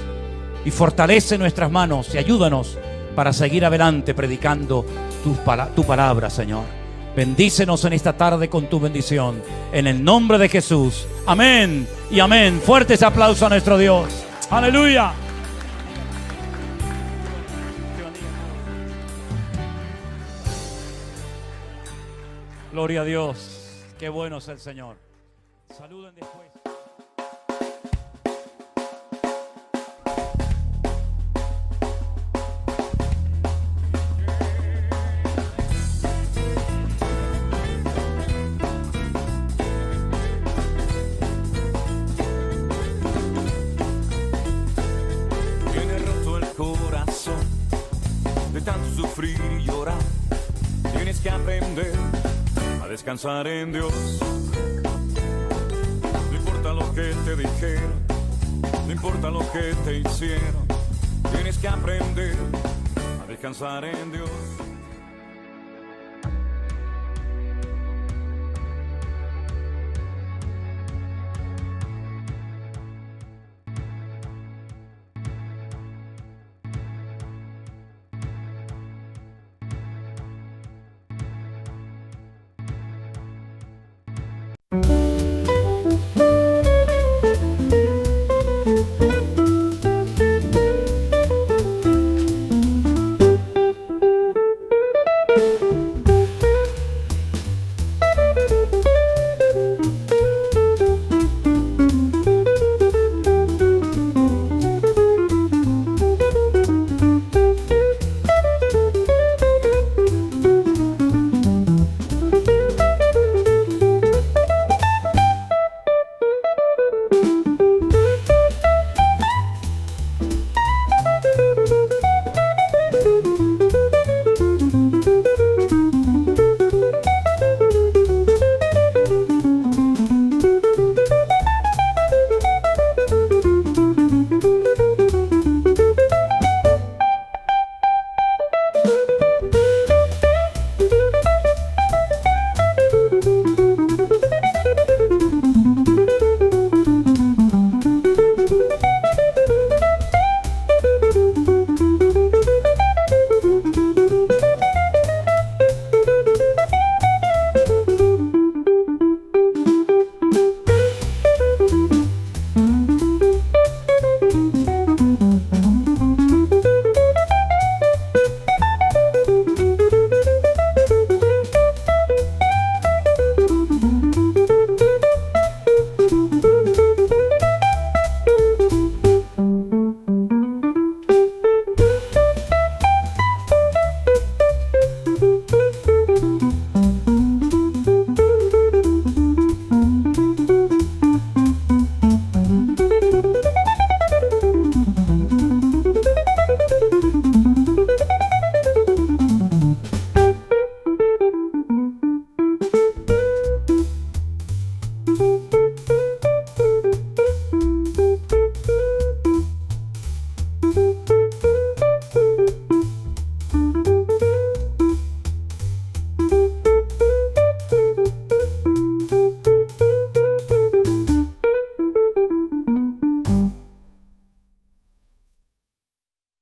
y fortalece nuestras manos y ayúdanos para seguir adelante predicando tu palabra, Señor. Bendícenos en esta tarde con tu bendición. En el nombre de Jesús. Amén y amén. Fuertes aplausos a nuestro Dios. Aleluya. Gloria a Dios. Qué bueno es el Señor. Saluden después. Sufrir y llorar, tienes que aprender a descansar en Dios. No importa lo que te dijeron, no importa lo que te hicieron, tienes que aprender a descansar en Dios.